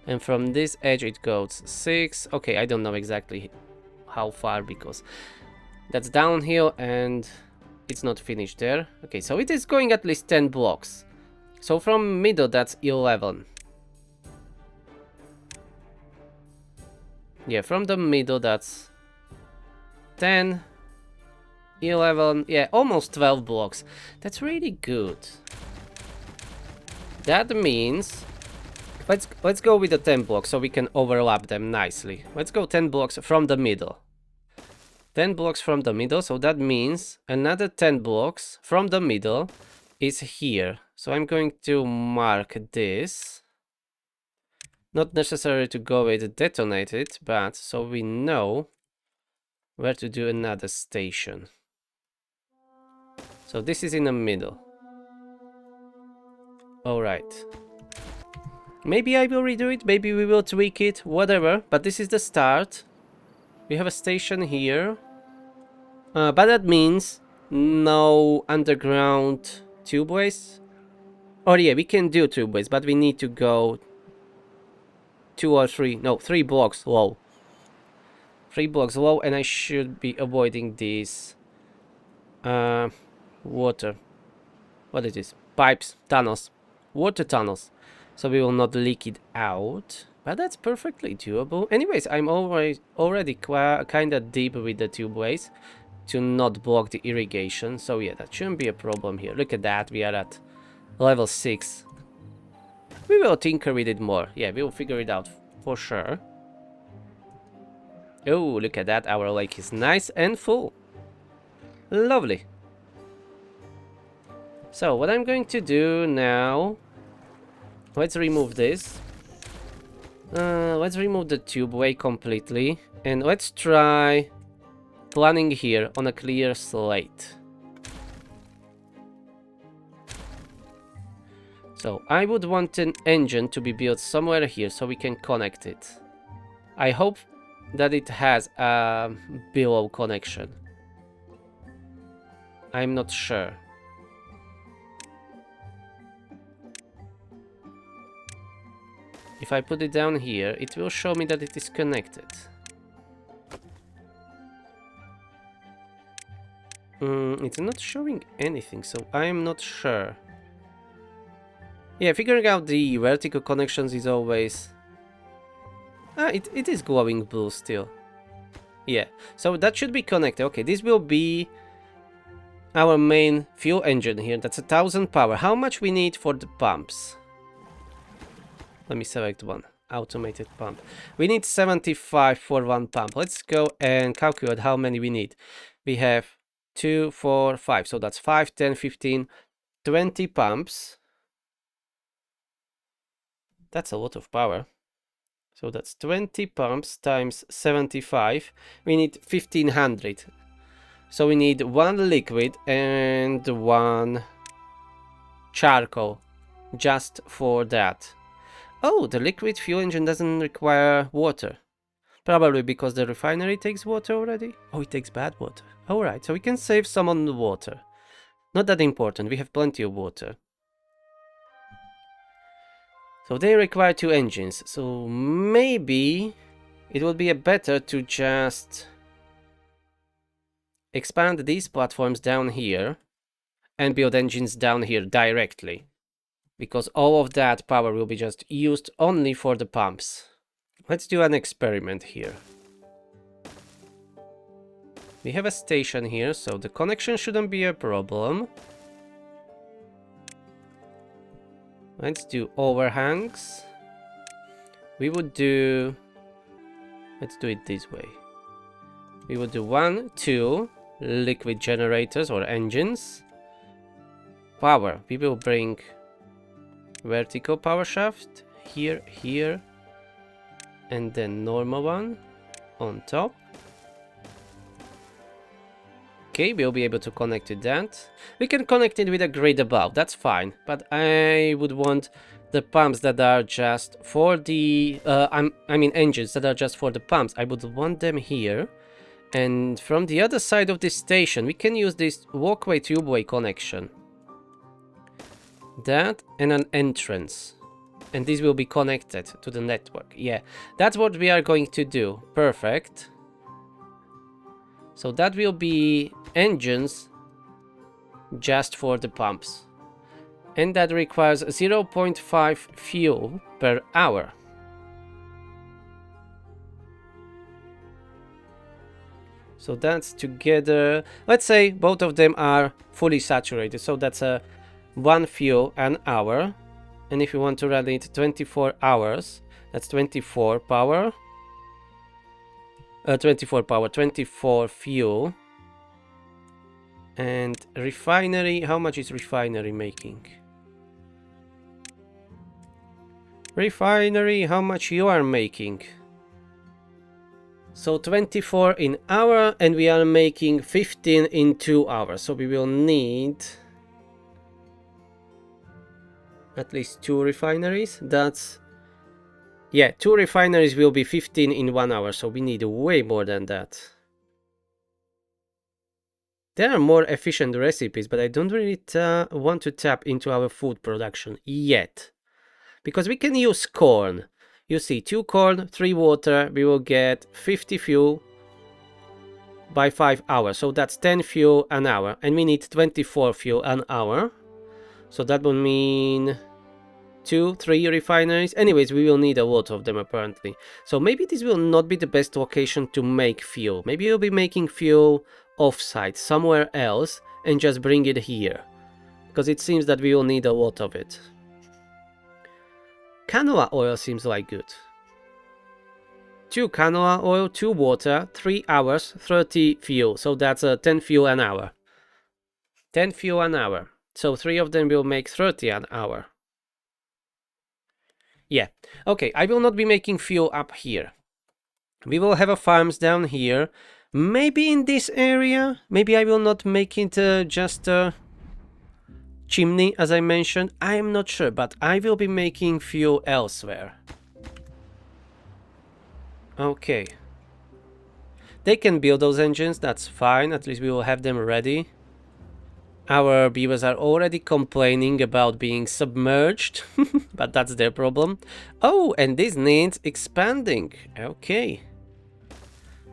And from this edge it goes 6. Okay, I don't know exactly how far, because that's downhill and it's not finished there. Okay, so it is going at least 10 blocks. So from middle that's 11. Yeah, from the middle that's 10, 11, yeah, almost 12 blocks. That's really good. That means let's go with the 10 blocks so we can overlap them nicely. Let's go 10 blocks from the middle. 10 blocks from the middle, so that means another 10 blocks from the middle is here. So I'm going to mark this. Not necessary to go and detonate it, but so we know where to do another station. So this is in the middle. Alright. Maybe I will redo it, maybe we will tweak it, whatever, but this is the start. We have a station here. But that means no underground tubeways. Oh yeah, we can do tubeways, but we need to go 3 blocks low. 3 blocks low, and I should be avoiding these water. What is this? Pipes, tunnels, water tunnels. So we will not leak it out. But that's perfectly doable. Anyways, I'm already kinda deep with the tubeways to not block the irrigation. So yeah, that shouldn't be a problem here. Look at that, we are at level 6. We will tinker with it more. Yeah, we will figure it out for sure. Oh, look at that, our lake is nice and full. Lovely. So what I'm going to do now, let's remove this. Let's remove the tubeway completely, and let's try planning here on a clear slate. So I would want an engine to be built somewhere here so we can connect it. I hope that it has a below connection. I'm not sure. If I put it down here, it will show me that it is connected. It's not showing anything, so I'm not sure. Yeah, figuring out the vertical connections is always... it is glowing blue still. Yeah, so that should be connected. Okay, this will be our main fuel engine here. That's 1000 power. How much we need for the pumps? Let me select one. Automated pump. We need 75 for one pump. Let's go and calculate how many we need. We have 2, 4, 5. So that's 5, 10, 15, 20 pumps. That's a lot of power. So that's 20 pumps times 75. We need 1500. So we need 1 liquid and 1 charcoal just for that. Oh, the liquid fuel engine doesn't require water. Probably because the refinery takes water already. Oh, it takes bad water. Alright, so we can save some on the water. Not that important, we have plenty of water. So they require 2 engines. So maybe it would be better to just expand these platforms down here and build engines down here directly, because all of that power will be just used only for the pumps. Let's do an experiment here. We have a station here, so the connection shouldn't be a problem. Let's do overhangs. We would do... Let's do it this way. We would do 1, 2 liquid generators or engines. Power. We will bring vertical power shaft here, here, and then normal one on top. Okay, we'll be able to connect to that. We can connect it with a grid above, that's fine. But I would want the pumps that are just for the... I mean engines that are just for the pumps. I would want them here. And from the other side of this station, we can use this walkway tubeway connection. That and an entrance. And this will be connected to the network. Yeah, that's what we are going to do. Perfect. So that will be engines just for the pumps. And that requires 0.5 fuel per hour. So that's together, let's say both of them are fully saturated. So that's a 1 fuel an hour. And if you want to run it 24 hours, that's 24 power. 24 fuel. And refinery, how much is refinery making? Refinery, how much you are making? So 24 in hour, and we are making 15 in 2 hours. So we will need at least 2 refineries. That's... yeah, 2 refineries will be 15 in 1 hour, so we need way more than that. There are more efficient recipes, but I don't really want to tap into our food production yet. Because we can use corn. You see, 2 corn, 3 water, we will get 50 fuel by 5 hours. So that's 10 fuel an hour, and we need 24 fuel an hour. So that would mean 2, 3 refineries. Anyways, we will need a lot of them apparently. So maybe this will not be the best location to make fuel. Maybe we'll be making fuel off-site somewhere else and just bring it here. Because it seems that we will need a lot of it. Canola oil seems like good. 2 canola oil, 2 water, 3 hours, 30 fuel. So that's 10 fuel an hour. 10 fuel an hour. So 3 of them will make 30 an hour. Yeah, okay, I will not be making fuel up here. We will have a farms down here. Maybe in this area. Maybe I will not make it just a chimney, as I mentioned. I am not sure, but I will be making fuel elsewhere. Okay. They can build those engines, that's fine. At least we will have them ready. Our beavers are already complaining about being submerged, but that's their problem. Oh, and this needs expanding. Okay.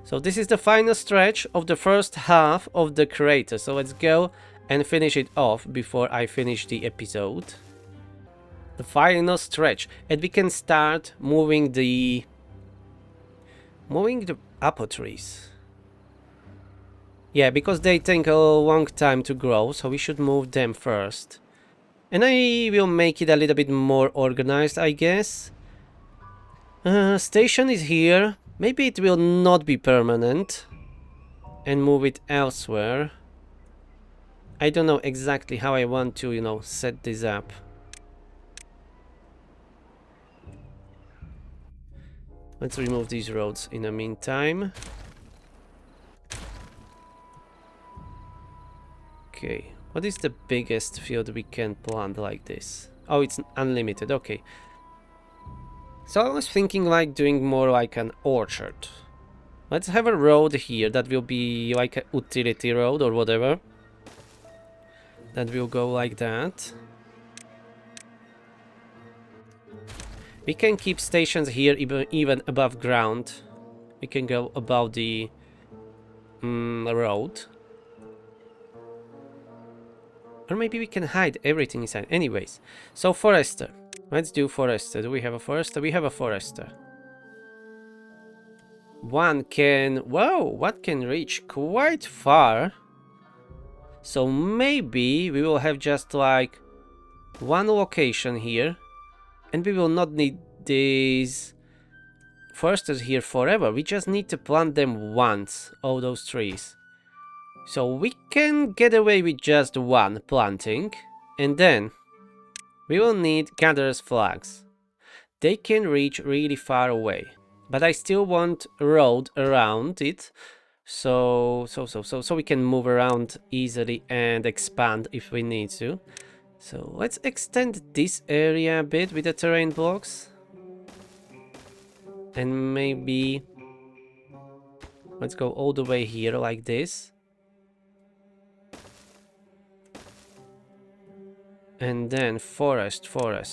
So this is the final stretch of the first half of the crater. So let's go and finish it off before I finish the episode. The final stretch. And we can start moving the apple trees. Yeah, because they take a long time to grow, so we should move them first. And I will make it a little bit more organized, I guess. Station is here. Maybe it will not be permanent. And move it elsewhere. I don't know exactly how I want to, you know, set this up. Let's remove these roads in the meantime. Okay, what is the biggest field we can plant like this? Oh, it's unlimited, okay. So I was thinking like doing more like an orchard. Let's have a road here that will be like a utility road or whatever. That will go like that. We can keep stations here even above ground. We can go above the road. Or maybe we can hide everything inside. Anyways, so forester. Let's do forester. Do we have a forester? We have a forester. One can... Whoa, what can reach quite far. So maybe we will have just like one location here. And we will not need these foresters here forever. We just need to plant them once, all those trees. So we can get away with just one planting. And then we will need gatherers' flags. They can reach really far away. But I still want a road around it. So we can move around easily and expand if we need to. So let's extend this area a bit with the terrain blocks. And maybe let's go all the way here like this. And then forest. So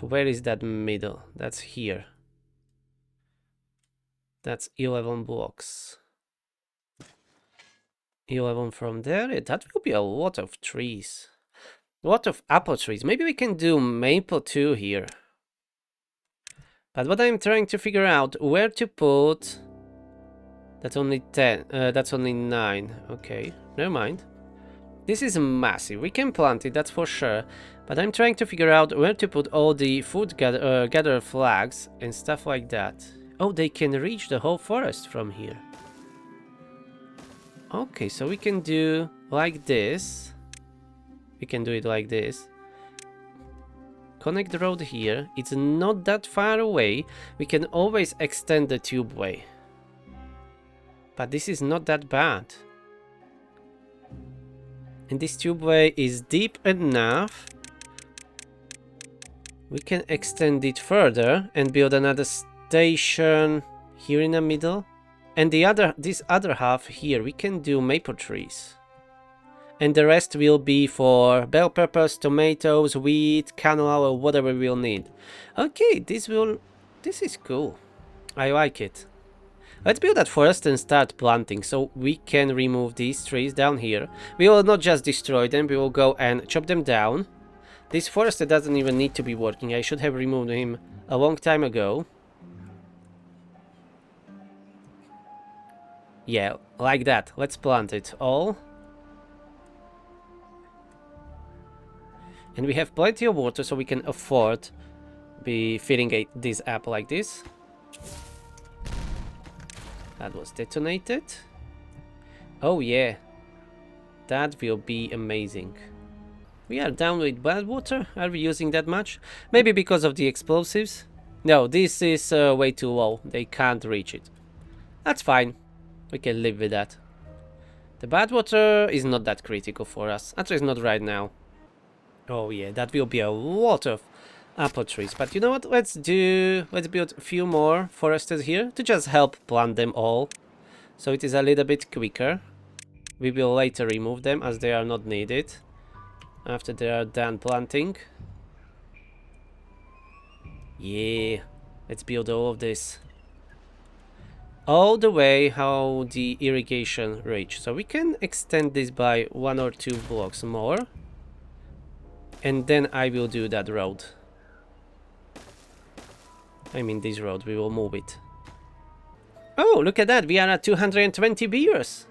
where is that middle? That's here. That's 11 blocks. 11 from there. Yeah, that will be a lot of trees. A lot of apple trees. Maybe we can do maple too here. But what I'm trying to figure out where to put... That's only 10. That's only 9. Okay, never mind. This is massive. We can plant it, that's for sure. But I'm trying to figure out where to put all the food gather flags and stuff like that. Oh, they can reach the whole forest from here. Okay, so we can do like this. We can do it like this. Connect the road here. It's not that far away. We can always extend the tubeway. But this is not that bad. And this tubeway is deep enough. We can extend it further and build another station here in the middle. And this other half here, we can do maple trees. And the rest will be for bell peppers, tomatoes, wheat, canola, or whatever we'll need. Okay, this is cool. I like it. Let's build that forest and start planting, so we can remove these trees down here. We will not just destroy them, we will go and chop them down. This forester doesn't even need to be working. I should have removed him a long time ago. Yeah, like that. Let's plant it all. And we have plenty of water, so we can afford be filling this up like this. That was detonated. Oh yeah, that will be amazing. We are down with bad water. Are we using that much? Maybe because of the explosives? No, this is way too low. They can't reach it. That's fine. We can live with that. The bad water is not that critical for us. At least not right now. Oh yeah, that will be a lot of apple trees. But you know what? Let's build a few more foresters here to just help plant them all. So it is a little bit quicker. We will later remove them as they are not needed after they are done planting. Yeah, let's build all of this. All the way how the irrigation reach. So we can extend this by 1 or 2 blocks more. And then I will do that road. I mean this road, we will move it. Oh, look at that, we are at 220 beavers.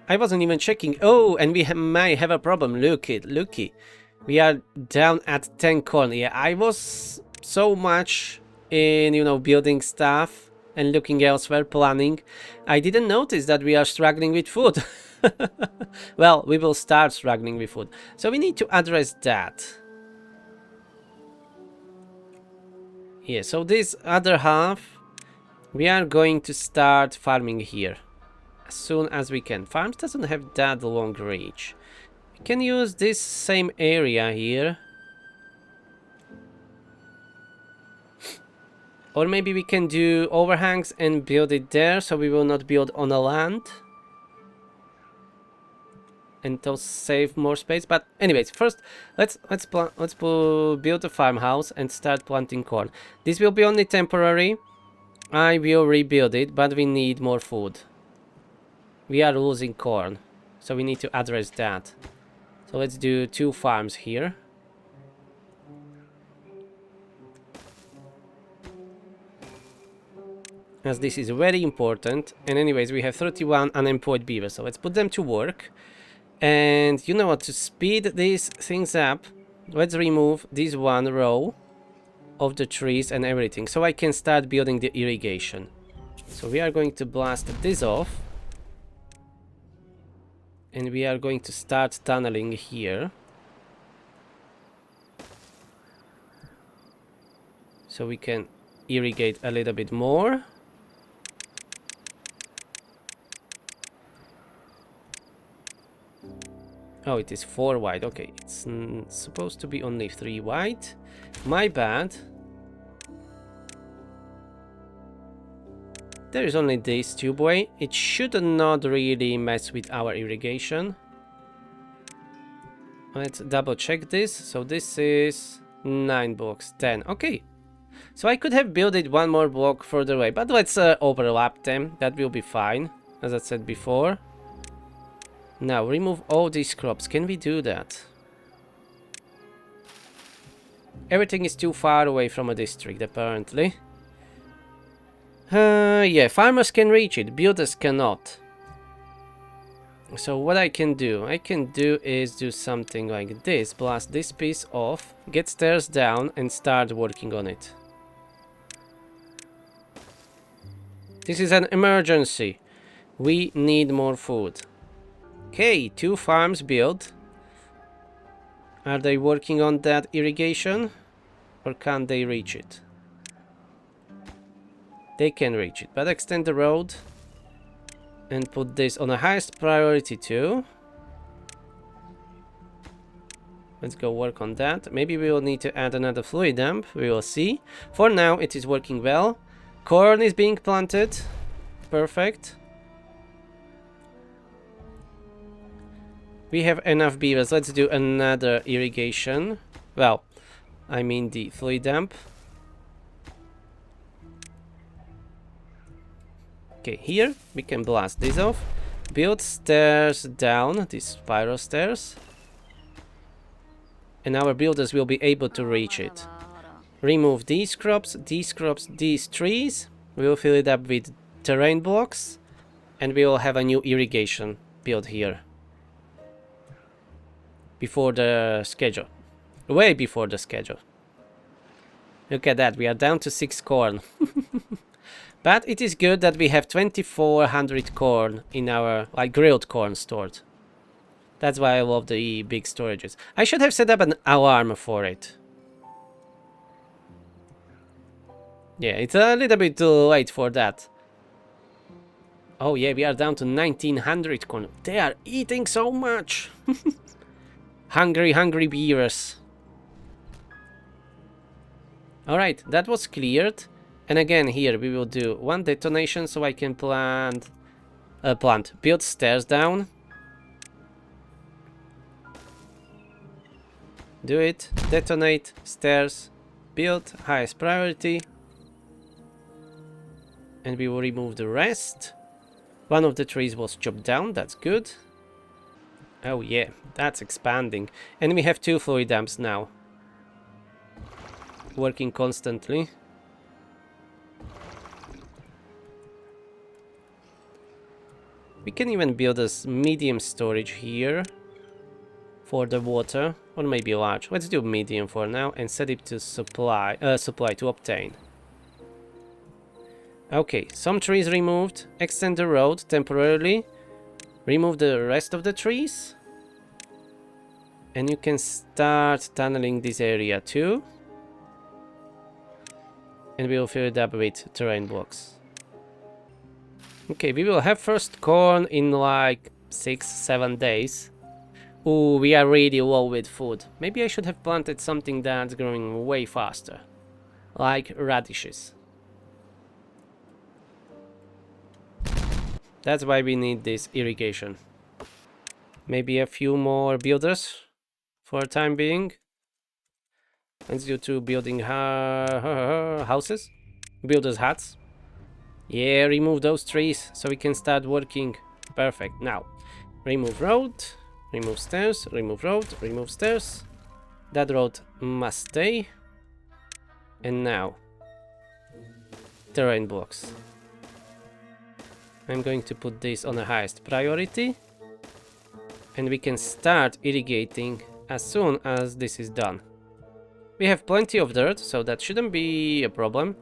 I wasn't even checking. Oh, and we might have a problem. Looky. We are down at 10 corn. Yeah, I was so much in, you know, building stuff and looking elsewhere, planning. I didn't notice that we are struggling with food. Well, we will start struggling with food. So we need to address that. Yeah, so this other half, we are going to start farming here as soon as we can. Farms doesn't have that long reach. We can use this same area here. Or maybe we can do overhangs and build it there, so we will not build on a land. And those save more space. But anyways, first let's build a farmhouse and start planting corn. This will be only temporary. I will rebuild it, but we need more food. We are losing corn. So we need to address that. So let's do 2 farms here. As this is very important. And anyways, we have 31 unemployed beavers. So let's put them to work. And you know what, to speed these things up, let's remove this 1 row of the trees and everything. So I can start building the irrigation. So we are going to blast this off. And we are going to start tunneling here. So we can irrigate a little bit more. Oh, it is 4 wide. Okay, it's supposed to be only 3 wide. My bad. There is only this tubeway. It should not really mess with our irrigation. Let's double check this. So this is 9 blocks, 10. Okay. So I could have built it 1 more block further away, but let's overlap them. That will be fine, as I said before. Now remove all these crops. Can we do that? Everything is too far away from a district, apparently. Yeah, farmers can reach it, builders cannot. So what I can do is do something like this. Blast this piece off, get stairs down and start working on it. This is an emergency. We need more food. Okay, 2 farms built. Are they working on that irrigation? Or can't they reach it? They can reach it, but extend the road. And put this on the highest priority too. Let's go work on that. Maybe we will need to add another fluid dump. We will see. For now, it is working well. Corn is being planted. Perfect. We have enough beavers. Let's do another irrigation. Well, I mean the fluid dump. Okay, here we can blast this off. Build stairs down, these spiral stairs. And our builders will be able to reach it. Remove these crops, these trees. We will fill it up with terrain blocks. And we will have a new irrigation built here. Before the schedule. Way before the schedule. Look at that, we are down to 6 corn. But it is good that we have 2400 corn in our, like, grilled corn stored. That's why I love the big storages. I should have set up an alarm for it. Yeah, it's a little bit too late for that. Oh yeah, we are down to 1900 corn. They are eating so much. Hungry beavers. Alright, that was cleared. And again, here we will do 1 detonation so I can build stairs down. Do it, detonate, stairs, build, highest priority. And we will remove the rest. 1 of the trees was chopped down, that's good. Oh yeah, that's expanding. And we have 2 fluid dumps now. Working constantly. We can even build a medium storage here for the water, or maybe large. Let's do medium for now and set it to supply to obtain. Okay, some trees removed. Extend the road temporarily. Remove the rest of the trees. And you can start tunneling this area too. And we will fill it up with terrain blocks. Okay, we will have first corn in like 6-7 days. Ooh, we are really low with food. Maybe I should have planted something that's growing way faster. Like radishes. That's why we need this irrigation. Maybe a few more builders for the time being. Let's do 2 building houses. Builders' huts. Yeah, remove those trees so we can start working. Perfect. Now, Remove road, remove stairs, remove road, remove stairs. That road must stay. And now, terrain blocks. I'm going to put this on the highest priority. And we can start irrigating as soon as this is done. We have plenty of dirt, so that shouldn't be a problem.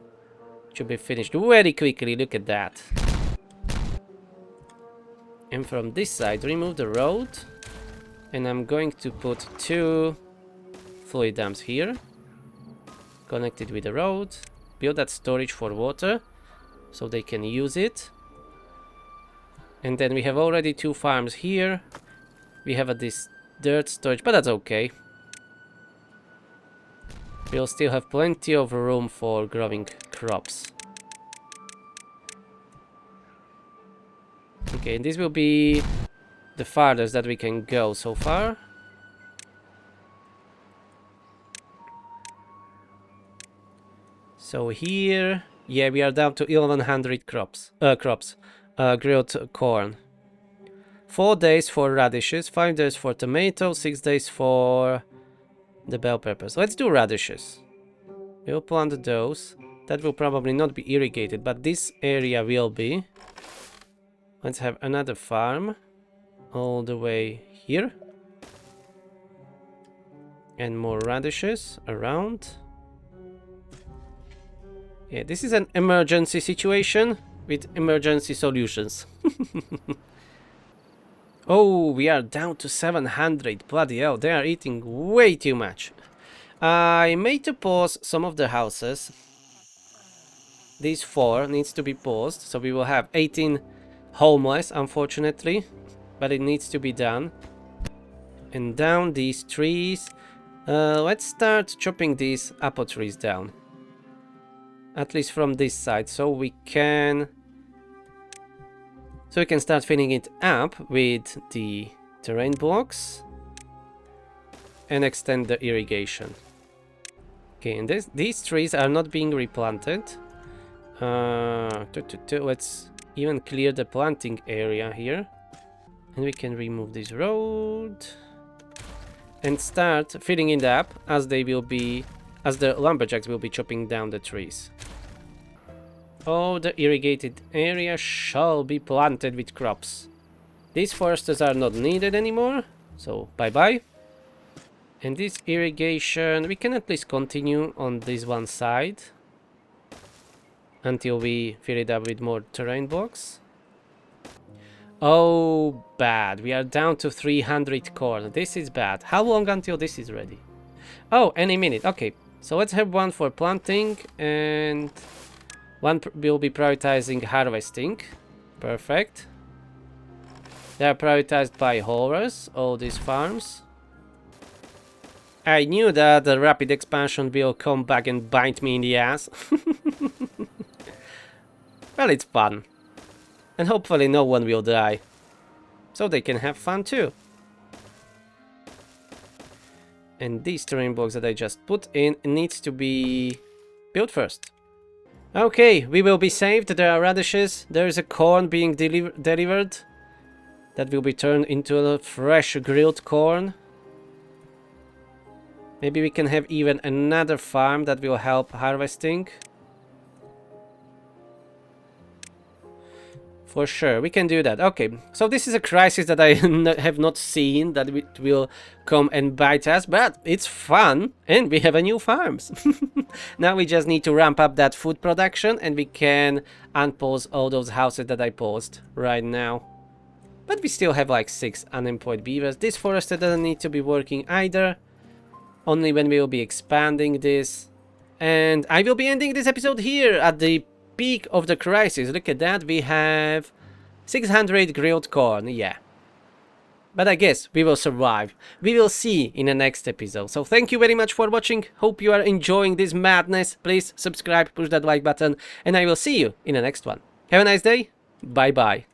Should be finished very quickly, look at that. And from this side, remove the road. And I'm going to put 2 fluid dams here. Connected with the road. Build that storage for water, so they can use it. And then we have already 2 farms here. We have this dirt storage, but that's okay. We'll still have plenty of room for growing crops. Okay, and this will be the farthest that we can go so far. So here, yeah, we are down to 1100 grilled corn. 4 days for radishes, 5 days for tomatoes, 6 days for the bell peppers. Let's do radishes. We'll plant those. That will probably not be irrigated, but this area will be. Let's have another farm all the way here. And more radishes around. Yeah, this is an emergency situation with emergency solutions. Oh, we are down to 700. Bloody hell, they are eating way too much. I made to pause some of the houses. These 4 needs to be paused, so we will have 18 homeless, unfortunately. But it needs to be done. And down these trees. Let's start chopping these apple trees down. At least from this side, so we can start filling it up with the terrain blocks and extend the irrigation. Okay, and these trees are not being replanted. Let's even clear the planting area here, and we can remove this road and start filling it up as the lumberjacks will be chopping down the trees. Oh, the irrigated area shall be planted with crops. These foresters are not needed anymore, so bye-bye. And this irrigation, we can at least continue on this one side until we fill it up with more terrain blocks. Oh, bad. We are down to 300 corn. This is bad. How long until this is ready? Oh, any minute. Okay, so let's have one for planting and one will be prioritizing harvesting. Perfect. They are prioritized by haulers, all these farms. I knew that the rapid expansion will come back and bite me in the ass. Well, it's fun. And hopefully no one will die. So they can have fun too. And these terrain blocks that I just put in needs to be built first. Okay, we will be saved. There are radishes. There is a corn being delivered. That will be turned into a fresh grilled corn. Maybe we can have even another farm that will help harvesting. For sure, we can do that. Okay, so this is a crisis that I have not seen, that it will come and bite us, but it's fun, and we have a new farms. Now we just need to ramp up that food production, and we can unpause all those houses that I paused right now. But we still have like 6 unemployed beavers. This forester doesn't need to be working either, only when we will be expanding this. And I will be ending this episode here at the peak of the crisis. Look at that, we have 600 grilled corn, yeah. But I guess we will survive. We will see in the next episode. So thank you very much for watching. Hope you are enjoying this madness. Please subscribe, push that like button, and I will see you in the next one. Have a nice day. Bye bye.